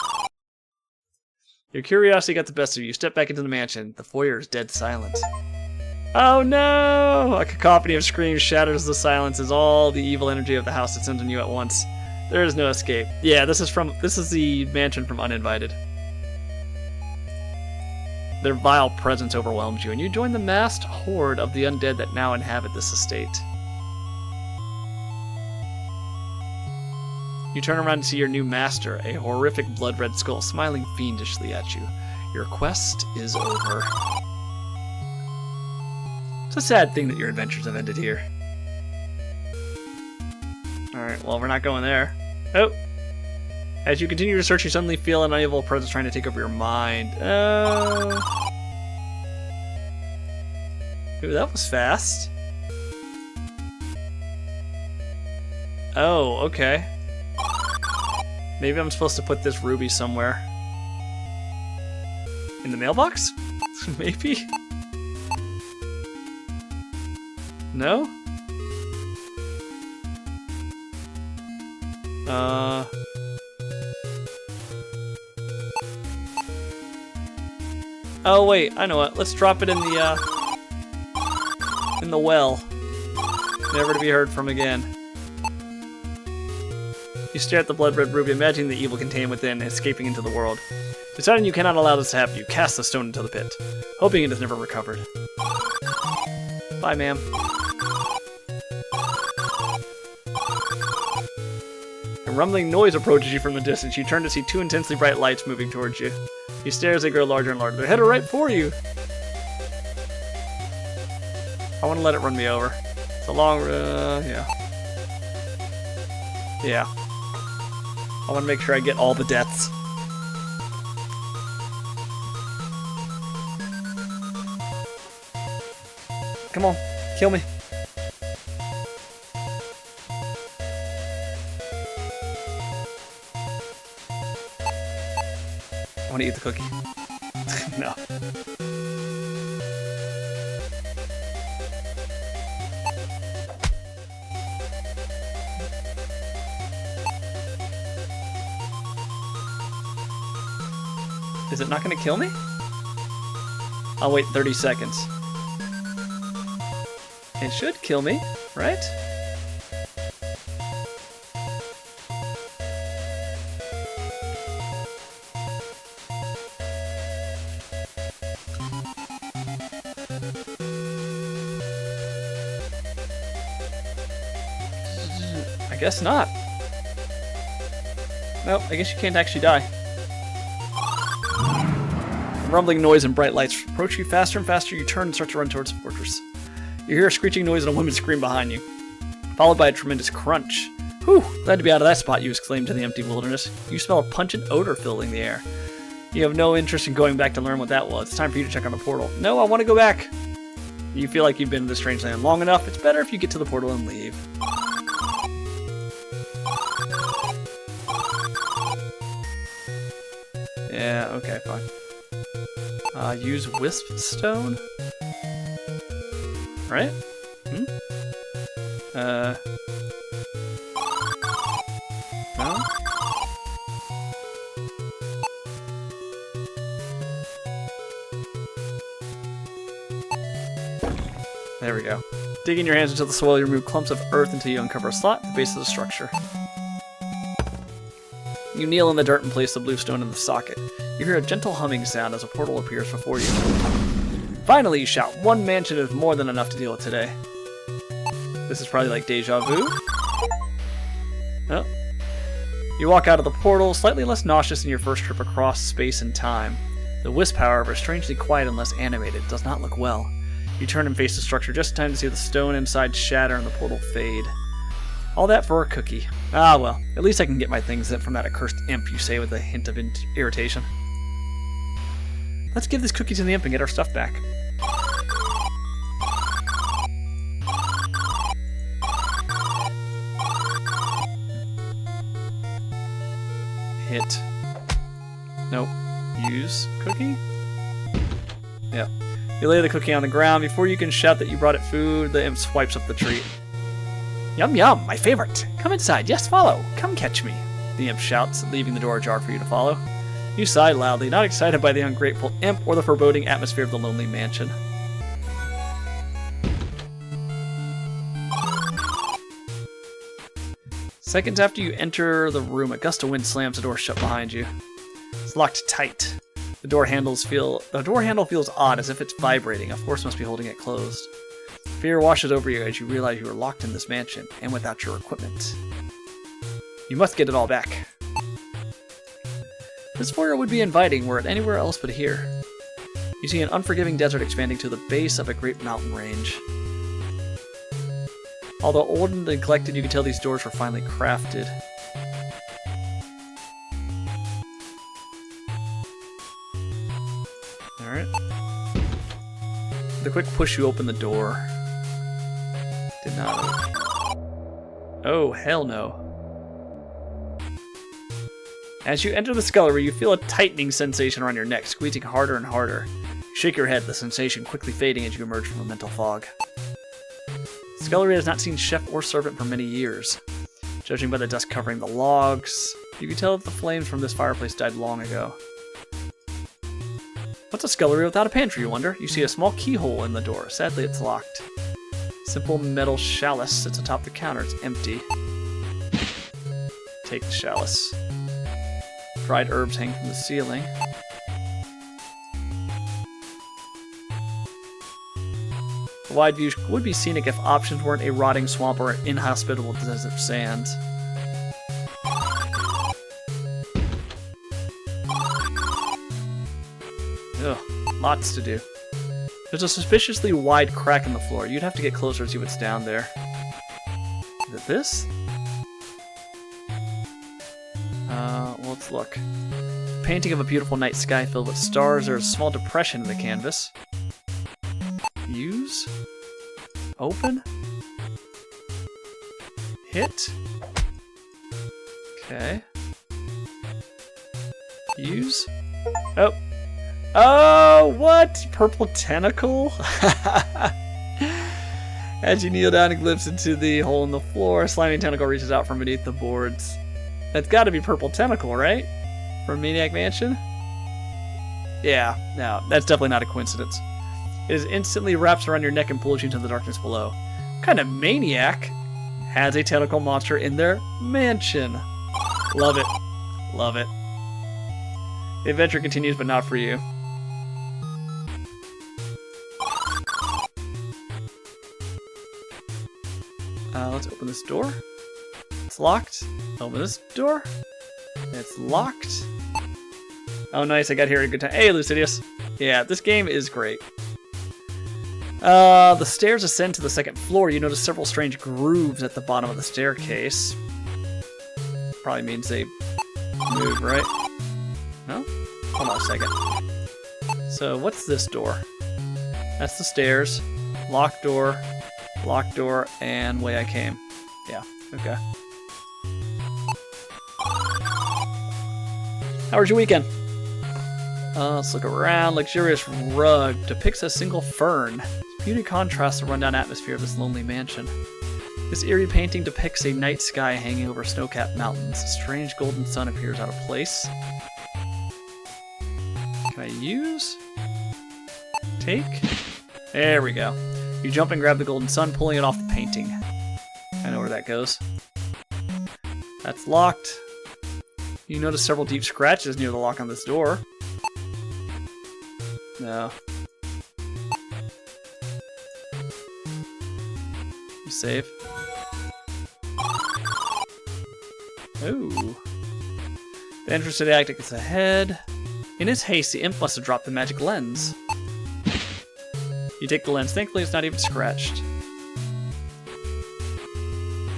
Your curiosity got the best of you. You step back into the mansion. The foyer is dead silent. Oh no! A cacophony of screams shatters the silence as all the evil energy of the house descends on you at once. There is no escape. Yeah, this is the mansion from Uninvited. Their vile presence overwhelms you, and you join the massed horde of the undead that now inhabit this estate. You turn around to see your new master, a horrific blood-red skull smiling fiendishly at you. Your quest is over. It's a sad thing that your adventures have ended here. Alright, well, we're not going there. Oh! As you continue to search, you suddenly feel an evil presence trying to take over your mind. Oh. Ooh, that was fast. Oh, okay. Maybe I'm supposed to put this ruby somewhere. In the mailbox? Maybe? No? Oh wait, I know what. Let's drop it in the well. Never to be heard from again. You stare at the blood-red ruby, imagining the evil contained within, escaping into the world. Deciding you cannot allow this to happen, you cast the stone into the pit, hoping it is never recovered. Bye, ma'am. A rumbling noise approaches you from the distance. You turn to see two intensely bright lights moving towards you. You stare as they grow larger and larger. They're headed right for you! I want to let it run me over. It's a long... yeah. Yeah. I want to make sure I get all the deaths. Come on, kill me. I want to eat the cookie. No. Is it not going to kill me? I'll wait 30 seconds. It should kill me, right? I guess not. Nope, I guess you can't actually die. Rumbling noise and bright lights approach you faster and faster. You turn and start to run towards the fortress. You hear a screeching noise and a woman's scream behind you, followed by a tremendous crunch. Whew, glad to be out of that spot, you exclaim to the empty wilderness. You smell a pungent odor filling the air. You have no interest in going back to learn what that was. It's time for you to check on the portal. No, I want to go back. You feel like you've been in this strange land long enough. It's better if you get to the portal and leave. Yeah, okay, fine. Use Wisp Stone? Right? Hmm? No? There we go. Digging your hands into the soil, you remove clumps of earth until you uncover a slot at the base of the structure. You kneel in the dirt and place the blue stone in the socket. You hear a gentle humming sound as a portal appears before you. Finally, you shout. One mansion is more than enough to deal with today. This is probably like deja vu. Oh. You walk out of the portal, slightly less nauseous than your first trip across space and time. The wisp, however, strangely quiet and less animated, does not look well. You turn and face the structure just in time to see the stone inside shatter and the portal fade. All that for a cookie. Ah well, at least I can get my things from that accursed imp, you say with a hint of irritation. Let's give this cookie to the imp and get our stuff back. Hit. Nope. Use cookie? Yeah. You lay the cookie on the ground. Before you can shout that you brought it food, the imp swipes up the treat. Yum yum, my favorite. Come inside. Yes, follow. Come catch me. The imp shouts, leaving the door ajar for you to follow. You sigh loudly, not excited by the ungrateful imp or the foreboding atmosphere of the lonely mansion. Seconds after you enter the room, a gust of wind slams the door shut behind you. It's locked tight. The door handle feels odd, as if it's vibrating. A force must be holding it closed. Fear washes over you as you realize you are locked in this mansion, and without your equipment. You must get it all back. This foyer would be inviting were it anywhere else but here. You see an unforgiving desert expanding to the base of a great mountain range. Although old and neglected, you can tell these doors were finely crafted. Alright. With a quick push, you open the door. Did not open. Oh, hell no. As you enter the scullery, you feel a tightening sensation around your neck, squeezing harder and harder. You shake your head, the sensation quickly fading as you emerge from a mental fog. The scullery has not seen chef or servant for many years. Judging by the dust covering the logs, you can tell that the flames from this fireplace died long ago. What's a scullery without a pantry, you wonder? You see a small keyhole in the door. Sadly, it's locked. Simple metal chalice sits atop the counter. It's empty. Take the chalice. Dried herbs hang from the ceiling. The wide view would be scenic if options weren't a rotting swamp or an inhospitable desert sand. Ugh, lots to do. There's a suspiciously wide crack in the floor. You'd have to get closer to see what's down there. Is it this? Let's look. Painting of a beautiful night sky filled with stars. There's a small depression in the canvas. Use? Open? Hit? Okay. Use? Oh. Oh, what? Purple tentacle? As you kneel down and glimpse into the hole in the floor, a slimy tentacle reaches out from beneath the boards. That's gotta be Purple Tentacle, right? From Maniac Mansion? Yeah, no, that's definitely not a coincidence. It is instantly wraps around your neck and pulls you into the darkness below. What kind of maniac has a tentacle monster in their mansion? Love it. Love it. The adventure continues, but not for you. Let's open this door. It's locked. Open this door. It's locked. Oh, nice. I got here at a good time. Hey, Lucidius. Yeah, this game is great. The stairs ascend to the second floor. You notice several strange grooves at the bottom of the staircase. Probably means they move, right? No? Hold on a second. So, what's this door? That's the stairs. Locked door, and way I came. Yeah, okay. How was your weekend? Let's look around. Luxurious rug depicts a single fern. Beauty contrasts the rundown atmosphere of this lonely mansion. This eerie painting depicts a night sky hanging over snow-capped mountains. A strange golden sun appears out of place. Can I use? Take? There we go. You jump and grab the golden sun, pulling it off the painting. I know where that goes. That's locked. You notice several deep scratches near the lock on this door. No. You save. Ooh. The entrance to the attic is ahead. In his haste, the imp must have dropped the magic lens. You take the lens. Thankfully, it's not even scratched.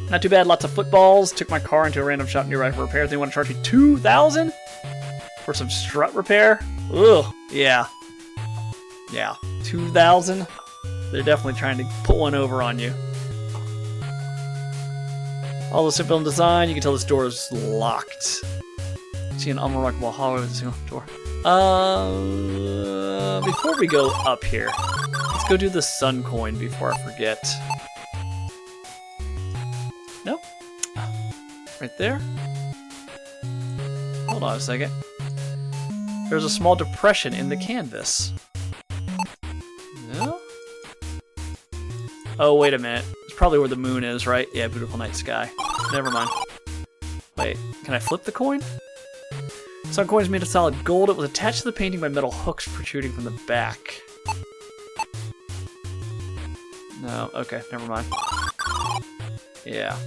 Not too bad. Lots of footballs. Took my car into a random shop nearby for repairs. They want to charge me $2,000 for some strut repair. Ugh. Yeah. Yeah. $2,000. They're definitely trying to put one over on you. Although simple in design, you can tell this door is locked. See an unremarkable hallway with a single door. Before we go up here, let's go do the sun coin before I forget. Nope. Right there. Hold on a second. There's a small depression in the canvas. No? Oh, wait a minute. It's probably where the moon is, right? Yeah, beautiful night sky. Never mind. Wait, can I flip the coin? Sun coin is made of solid gold. It was attached to the painting by metal hooks protruding from the back. No, okay, never mind. Yeah.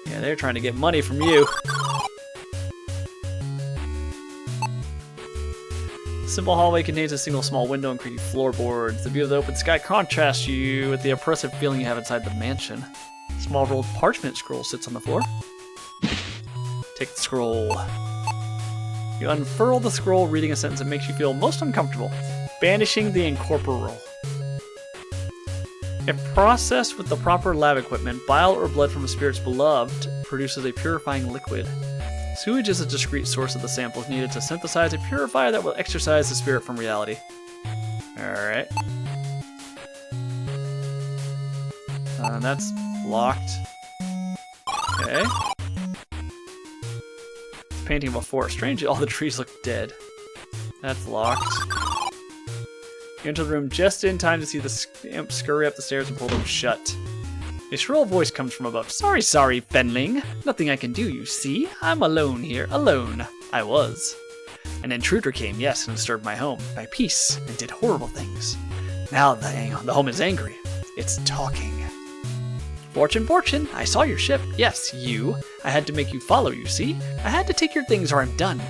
Yeah, they're trying to get money from you. The simple hallway contains a single small window and creaky floorboards. The view of the open sky contrasts you with the oppressive feeling you have inside the mansion. A small rolled parchment scroll sits on the floor. Take the scroll. You unfurl the scroll, reading a sentence that makes you feel most uncomfortable. Banishing the incorporeal. If processed with the proper lab equipment, bile or blood from a spirit's beloved produces a purifying liquid. Sewage is a discrete source of the samples needed to synthesize a purifier that will exorcise the spirit from reality. Alright. That's locked. Okay. Painting of a forest. Strangely, all the trees look dead. That's locked. You enter the room just in time to see the imp scurry up the stairs and pull them shut. A shrill voice comes from above. Sorry, Fenling. Nothing I can do, you see? I'm alone here. Alone. I was. An intruder came, yes, and disturbed my home, my peace, and did horrible things. Now the home is angry. It's talking. Fortune, I saw your ship. Yes, you. I had to make you follow, you see? I had to take your things or I'm done.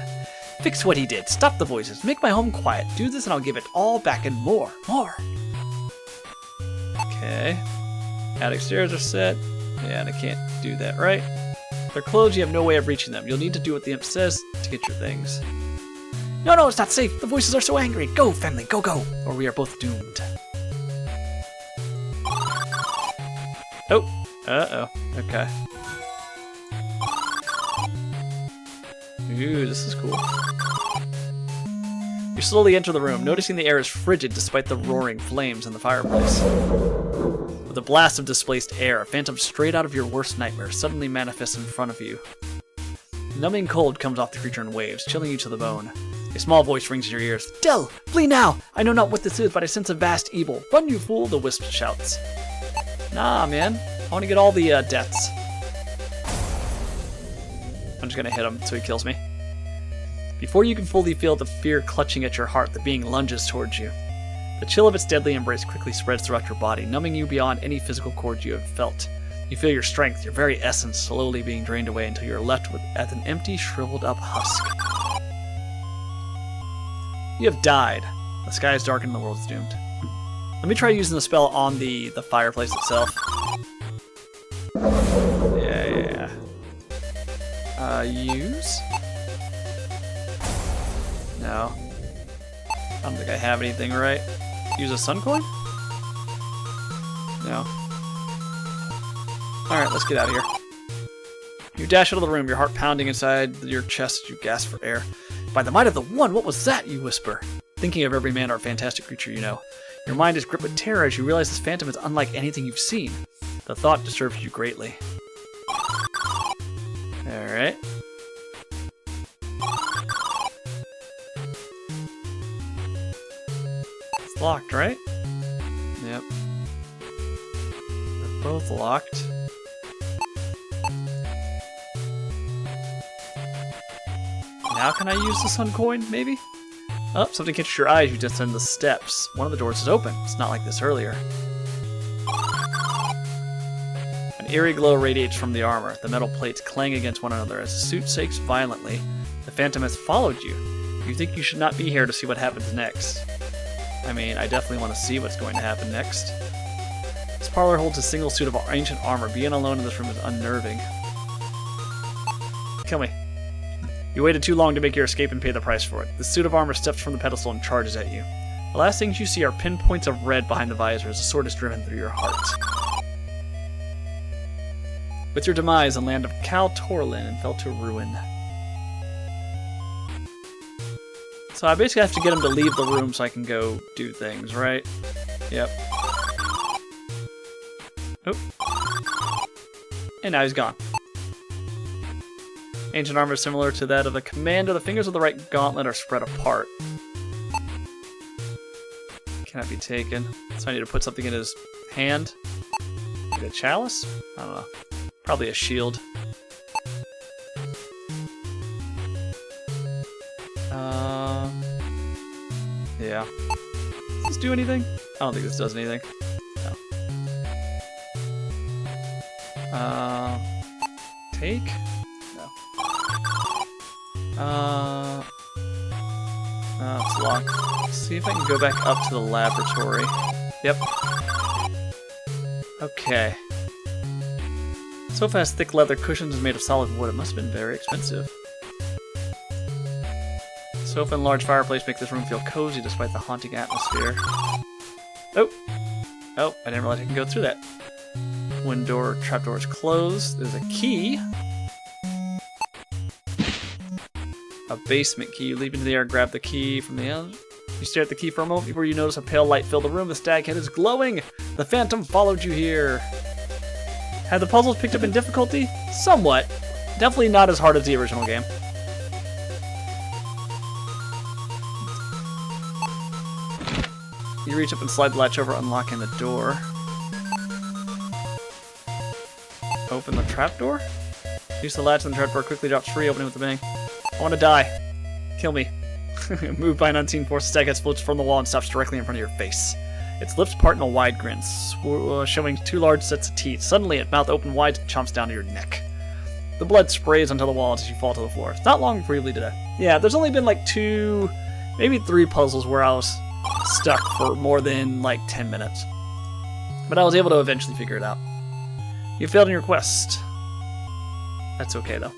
Fix what he did. Stop the voices. Make my home quiet. Do this and I'll give it all back and more. More. Okay. Attic stairs are set. Yeah, and I can't do that, right? They're closed. You have no way of reaching them. You'll need to do what the imp says to get your things. No, it's not safe. The voices are so angry. Go, Fenley, go. Or we are both doomed. Oh. Uh-oh. Okay. Ooh, this is cool. You slowly enter the room, noticing the air is frigid despite the roaring flames in the fireplace. With a blast of displaced air, a phantom straight out of your worst nightmare suddenly manifests in front of you. Numbing cold comes off the creature in waves, chilling you to the bone. A small voice rings in your ears. Del! Flee now! I know not what this is, but I sense a vast evil. Run, you fool! The wisp shouts. Nah, man. I want to get all the deaths. I'm just gonna hit him so he kills me. Before you can fully feel the fear clutching at your heart, the being lunges towards you. The chill of its deadly embrace quickly spreads throughout your body, numbing you beyond any physical cord you have felt. You feel your strength, your very essence, slowly being drained away until you are left with an empty, shriveled up husk. You have died. The sky is darkened and the world is doomed. Let me try using the spell on the fireplace itself. Yeah. Use? No. I don't think I have anything, right? Use a sun coin? No. Alright, let's get out of here. You dash out of the room, your heart pounding inside your chest as you gasp for air. By the might of the One, what was that? You whisper, thinking of every man or fantastic creature you know. Your mind is gripped with terror as you realize this phantom is unlike anything you've seen. The thought disturbs you greatly. Alright. It's locked, right? Yep. They're both locked. Now can I use the sun coin, maybe? Oh, something catches your eye as you descend the steps. One of the doors is open. It's not like this earlier. An eerie glow radiates from the armor. The metal plates clang against one another as the suit shakes violently. The phantom has followed you. You think you should not be here to see what happens next. I mean, I definitely want to see what's going to happen next. This parlor holds a single suit of ancient armor. Being alone in this room is unnerving. Kill me. You waited too long to make your escape and pay the price for it. The suit of armor steps from the pedestal and charges at you. The last things you see are pinpoints of red behind the visor as the sword is driven through your heart. With your demise, the land of Cal Torlin fell to ruin. So I basically have to get him to leave the room so I can go do things, right? Yep. Oh. And now he's gone. Ancient armor is similar to that of a commander. The fingers of the right gauntlet are spread apart. Cannot be taken. So I need to put something in his hand. Maybe a chalice? I don't know. Probably a shield. Yeah. Does this do anything? I don't think this does anything. No. Take? No. It's locked. Let's see if I can go back up to the laboratory. Yep. Okay. Sofa has thick leather cushions and made of solid wood. It must have been very expensive. Sofa and large fireplace make this room feel cozy despite the haunting atmosphere. Oh! Oh, I didn't realize I can go through that. One door, trapdoor is closed. There's a key. A basement key. You leap into the air, grab the key from the end. You stare at the key for a moment before you notice a pale light fill the room. The stag head is glowing! The phantom followed you here. Have the puzzles picked up in difficulty? Somewhat. Definitely not as hard as the original game. You reach up and slide the latch over, unlocking the door. Open the trapdoor? Use the latch and the trapdoor quickly drops free, opening with a bang. I want to die. Kill me. Moved by an unseen force, the stag head floats from the wall and stops directly in front of your face. Its lips part in a wide grin, showing two large sets of teeth. Suddenly, its mouth opens wide and chomps down to your neck. The blood sprays onto the wall as you fall to the floor. It's not long before you bleed to death. Yeah, there's only been like 2, maybe 3 puzzles where I was stuck for more than like 10 minutes. But I was able to eventually figure it out. You failed in your quest. That's okay though.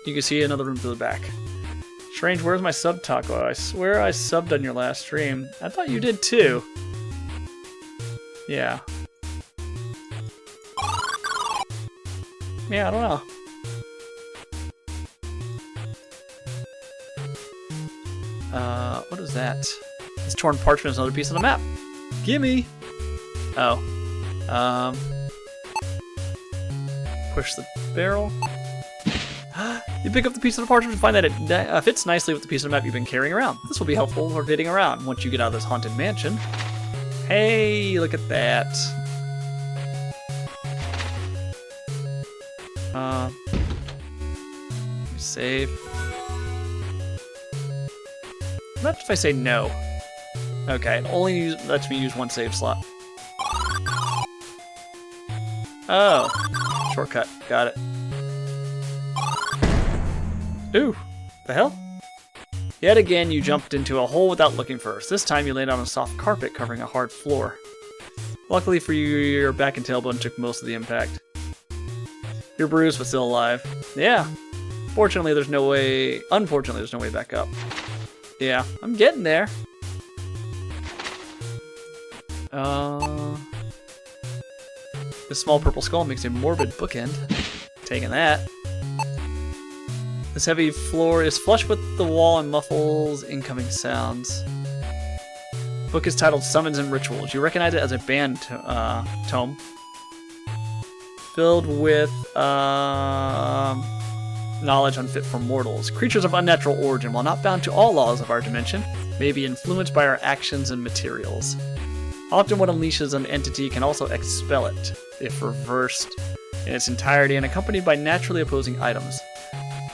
You can see another room to the back. Strange, where's my sub taco? I swear I subbed on your last stream. I thought you did too. Yeah. Yeah, I don't know. What is that? This torn parchment is another piece of the map. Gimme! Oh. Push the barrel. You pick up the piece of the parchment and find that it fits nicely with the piece of the map you've been carrying around. This will be helpful for getting around once you get out of this haunted mansion. Hey, look at that. Save. What if I say no? Okay, it only lets me use one save slot. Oh, shortcut. Got it. Ooh, the hell? Yet again, you jumped into a hole without looking first. This time, you landed on a soft carpet covering a hard floor. Luckily for you, your back and tailbone took most of the impact. You're bruised, but still alive. Yeah. Unfortunately, there's no way back up. Yeah, I'm getting there. This small purple skull makes a morbid bookend. Taking that. This heavy floor is flush with the wall and muffles incoming sounds. The book is titled Summons and Rituals. You recognize it as a band tome. Filled with knowledge unfit for mortals. Creatures of unnatural origin, while not bound to all laws of our dimension, may be influenced by our actions and materials. Often what unleashes an entity can also expel it, if reversed in its entirety and accompanied by naturally opposing items.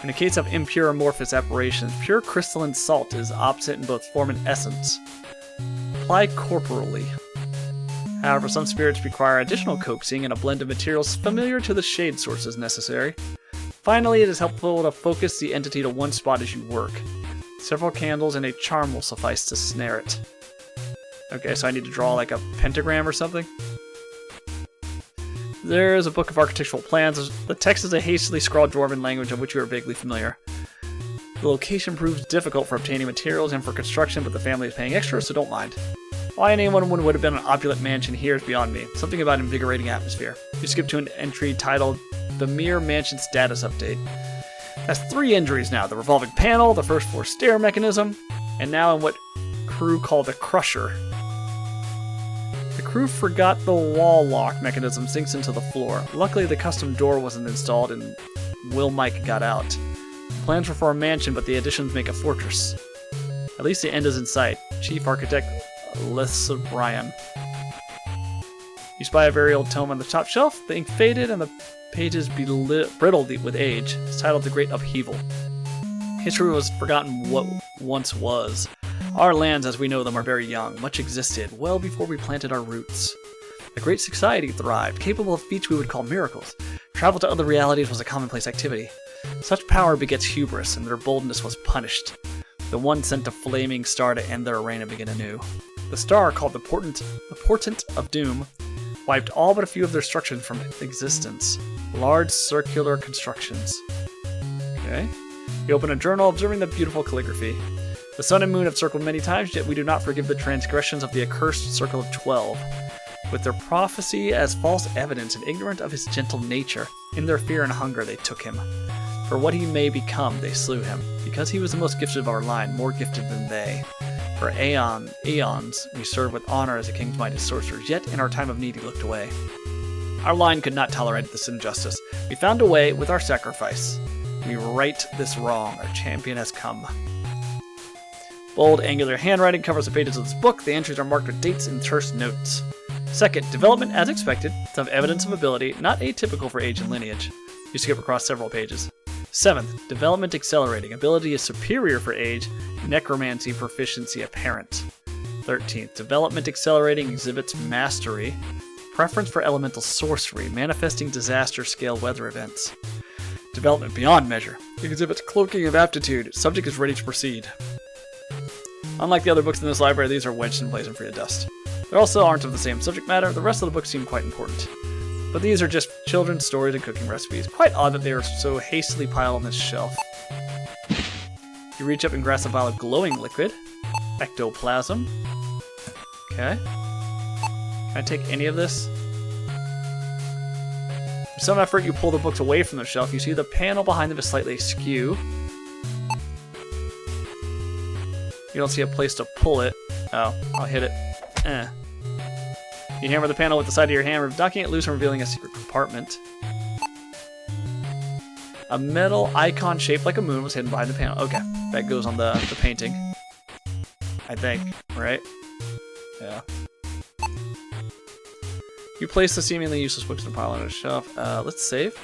In the case of impure amorphous aberrations, pure crystalline salt is opposite in both form and essence. Apply corporally. However, some spirits require additional coaxing and a blend of materials familiar to the shade sources necessary. Finally, it is helpful to focus the entity to one spot as you work. Several candles and a charm will suffice to snare it. Okay, so I need to draw like a pentagram or something? There is a book of architectural plans. The text is a hastily scrawled dwarven language of which you are vaguely familiar. The location proves difficult for obtaining materials and for construction, but the family is paying extra, so don't mind. Why anyone would have been an opulent mansion here is beyond me. Something about invigorating atmosphere. You skip to an entry titled The Mere Mansion Status Update. Has 3 injuries now. The revolving panel, the first floor stair mechanism, and now in what crew call the Crusher. The crew forgot the wall lock mechanism sinks into the floor. Luckily, the custom door wasn't installed and Will Mike got out. Plans were for a mansion, but the additions make a fortress. At least the end is in sight. Chief Architect Lissa Bryan. You spy a very old tome on the top shelf. The ink faded and the pages brittled with age. It's titled The Great Upheaval. History was forgotten what once was. Our lands as we know them are very young. Much existed, well before we planted our roots. A great society thrived, capable of feats we would call miracles. Travel to other realities was a commonplace activity. Such power begets hubris, and their boldness was punished. The one sent a flaming star to end their reign and begin anew. The star, called the Portent of Doom, wiped all but a few of their structures from existence. Large circular constructions. Okay. You open a journal observing the beautiful calligraphy. The sun and moon have circled many times, yet we do not forgive the transgressions of the accursed Circle of 12. With their prophecy as false evidence and ignorant of his gentle nature, in their fear and hunger they took him. For what he may become, they slew him, because he was the most gifted of our line, more gifted than they. For aeons we served with honor as a king's mightiest sorcerers, yet in our time of need he looked away. Our line could not tolerate this injustice. We found a way with our sacrifice. We right this wrong. Our champion has come. Bold, angular handwriting covers the pages of this book. The entries are marked with dates and terse notes. Second, development as expected. Some evidence of ability, not atypical for age and lineage. You skip across several pages. 7th, development accelerating. Ability is superior for age. Necromancy proficiency apparent. 13th, development accelerating exhibits mastery. Preference for elemental sorcery, manifesting disaster scale weather events. Development beyond measure. Exhibits cloaking of aptitude. Subject is ready to proceed. Unlike the other books in this library, these are wedged in place and free to dust. They also aren't of the same subject matter. The rest of the books seem quite important. But these are just children's stories and cooking recipes. Quite odd that they are so hastily piled on this shelf. You reach up and grasp a vial of glowing liquid. Ectoplasm. Okay. Can I take any of this? With some effort, you pull the books away from the shelf. You see the panel behind them is slightly askew. You don't see a place to pull it. Oh, I'll hit it. You hammer the panel with the side of your hammer, knocking it loose and revealing a secret compartment. A metal icon shaped like a moon was hidden behind the panel. Okay, that goes on the painting. I think, right? Yeah. You place the seemingly useless books in a pile on a shelf. Let's save.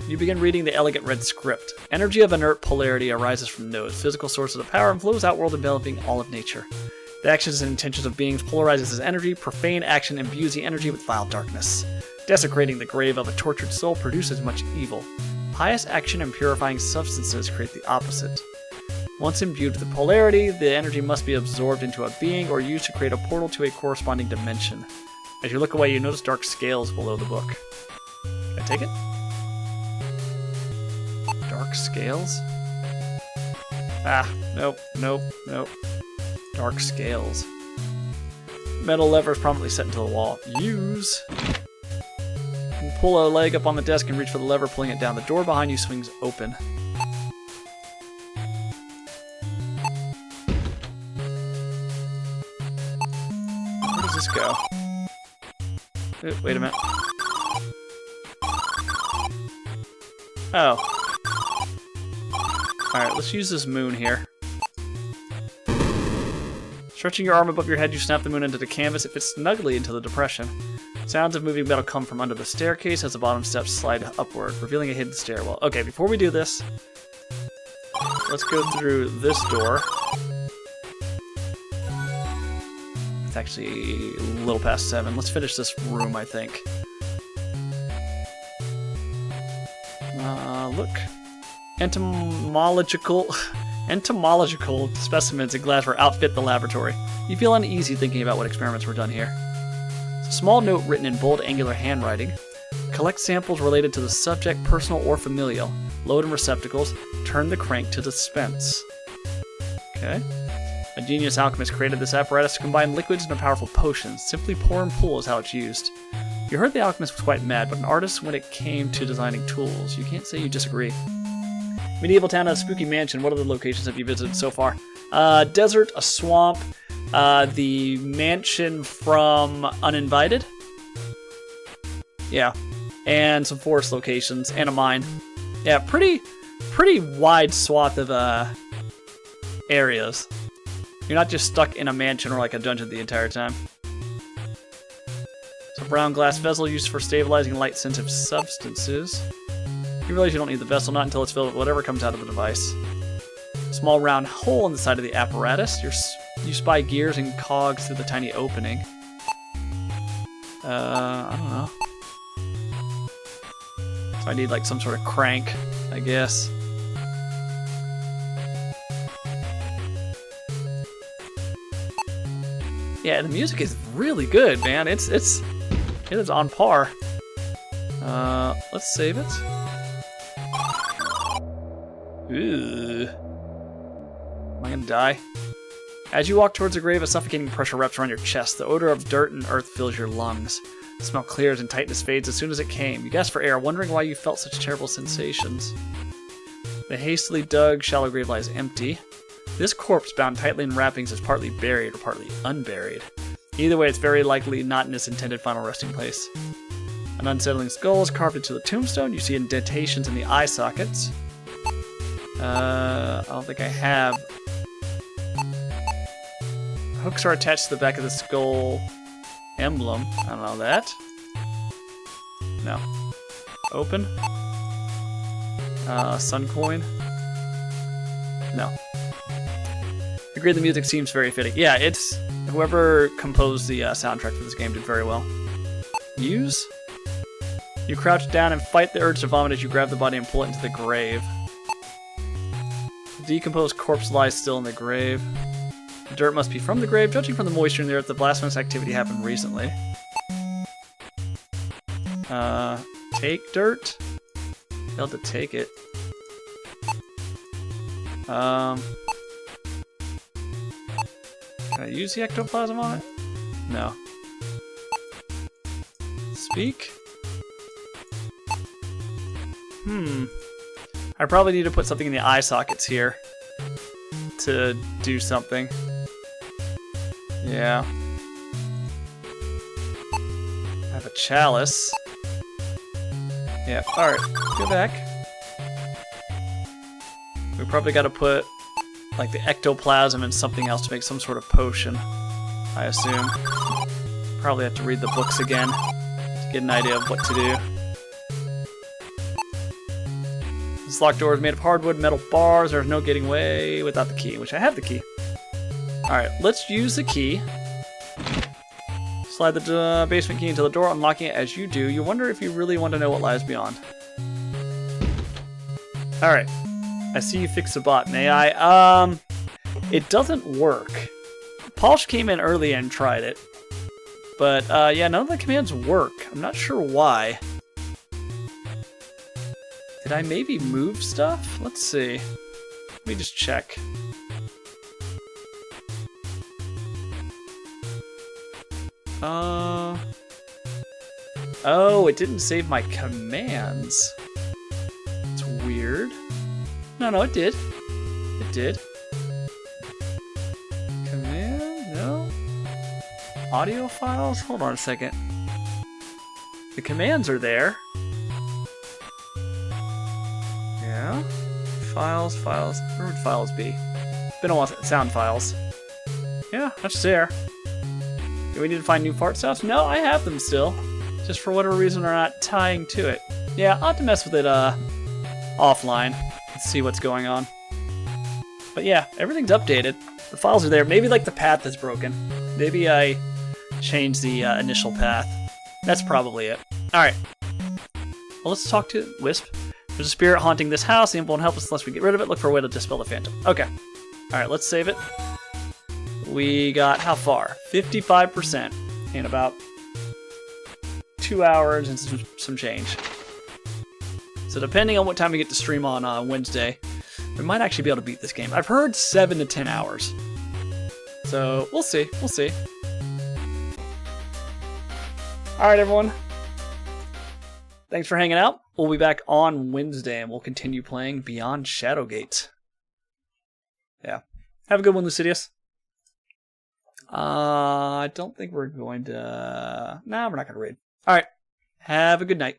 You begin reading the elegant red script. Energy of inert polarity arises from nodes, physical sources of power, and flows outward, enveloping all of nature. The actions and intentions of beings polarizes as energy. Profane action imbues the energy with vile darkness. Desecrating the grave of a tortured soul produces much evil. Pious action and purifying substances create the opposite. Once imbued with the polarity, the energy must be absorbed into a being or used to create a portal to a corresponding dimension. As you look away, you notice dark scales below the book. Can I take it? Dark scales? Ah, nope, nope, nope. Dark scales. Metal lever is prominently set into the wall. Use. You pull a leg up on the desk and reach for the lever, pulling it down. The door behind you swings open. Where does this go? Wait a minute. Oh. Alright, let's use this moon here. Stretching your arm above your head, you snap the moon into the canvas. It fits snugly into the depression. Sounds of moving metal come from under the staircase as the bottom steps slide upward, revealing a hidden stairwell. Okay, before we do this, let's go through this door. It's actually a little past 7. Let's finish this room, I think. Look. Entomological specimens in glassware outfit the laboratory. You feel uneasy thinking about what experiments were done here. It's a small note written in bold, angular handwriting. Collect samples related to the subject, personal or familial. Load in receptacles. Turn the crank to dispense. Okay. A genius alchemist created this apparatus to combine liquids into powerful potions. Simply pour and pull is how it's used. You heard the alchemist was quite mad, but an artist when it came to designing tools. You can't say you disagree. Medieval town and a spooky mansion. What other locations have you visited so far? Desert, a swamp, the mansion from Uninvited. Yeah, and some forest locations and a mine. Yeah, pretty wide swath of areas. You're not just stuck in a mansion or like a dungeon the entire time. It's a brown glass vessel used for stabilizing light-sensitive substances. You realize you don't need the vessel, not until it's filled with whatever comes out of the device. A small round hole in the side of the apparatus. You spy gears and cogs through the tiny opening. I don't know. So I need like some sort of crank, I guess. Yeah, the music is really good, man. It is on par. Let's save it. Ooh. Am I gonna die? As you walk towards the grave, a suffocating pressure wraps around your chest. The odor of dirt and earth fills your lungs. The smell clears and tightness fades as soon as it came. You gasp for air, wondering why you felt such terrible sensations. The hastily dug shallow grave lies empty. This corpse, bound tightly in wrappings, is partly buried or partly unburied. Either way, it's very likely not in its intended final resting place. An unsettling skull is carved into the tombstone. You see indentations in the eye sockets. I don't think I have. Hooks are attached to the back of the skull emblem. I don't know that. No. Open. Sun coin. No. Agree, the music seems very fitting. Yeah, it's whoever composed the soundtrack for this game did very well. Use. You crouch down and fight the urge to vomit as you grab the body and pull it into the grave. The decomposed corpse lies still in the grave. The dirt must be from the grave. Judging from the moisture in the earth, the blasphemous activity happened recently. Take dirt? Failed to take it. Can I use the ectoplasm on it? No. Speak? I probably need to put something in the eye sockets here to do something. Yeah. I have a chalice. Yeah, alright. Go back. We probably gotta put like the ectoplasm and something else to make some sort of potion, I assume. Probably have to read the books again to get an idea of what to do. This locked door is made of hardwood, metal bars. There's no getting away without the key, which I have the key. Alright, let's use the key. Slide the basement key into the door, unlocking it as you do. You wonder if you really want to know what lies beyond. Alright. I see you fixed the bot. May I? It doesn't work. Polish came in early and tried it. But, yeah, none of the commands work. I'm not sure why. Did I maybe move stuff? Let's see. Let me just check. Oh, it didn't save my commands. It's weird. No, it did. It did. Command? No? Audio files? Hold on a second. The commands are there. Yeah. Files. Where would files be? Been a while. Sound files. Yeah, that's there. Do we need to find new fart stuff? No, I have them still. Just for whatever reason they're not tying to it. Yeah, I'll have to mess with it offline and see what's going on. But yeah, everything's updated. The files are there. Maybe like the path is broken. Maybe I changed the initial path. That's probably it. Alright. Well, let's talk to Wisp. There's a spirit haunting this house. The imp won't help us unless we get rid of it. Look for a way to dispel the phantom. Okay. Alright, let's save it. We got how far? 55% in about 2 hours and some change. So depending on what time we get to stream on Wednesday, we might actually be able to beat this game. I've heard 7 to 10 hours. So we'll see. We'll see. Alright, everyone. Thanks for hanging out. We'll be back on Wednesday and we'll continue playing Beyond Shadowgate. Yeah. Have a good one, Lucidius. I don't think we're going to... Nah, we're not going to raid. Alright. Have a good night.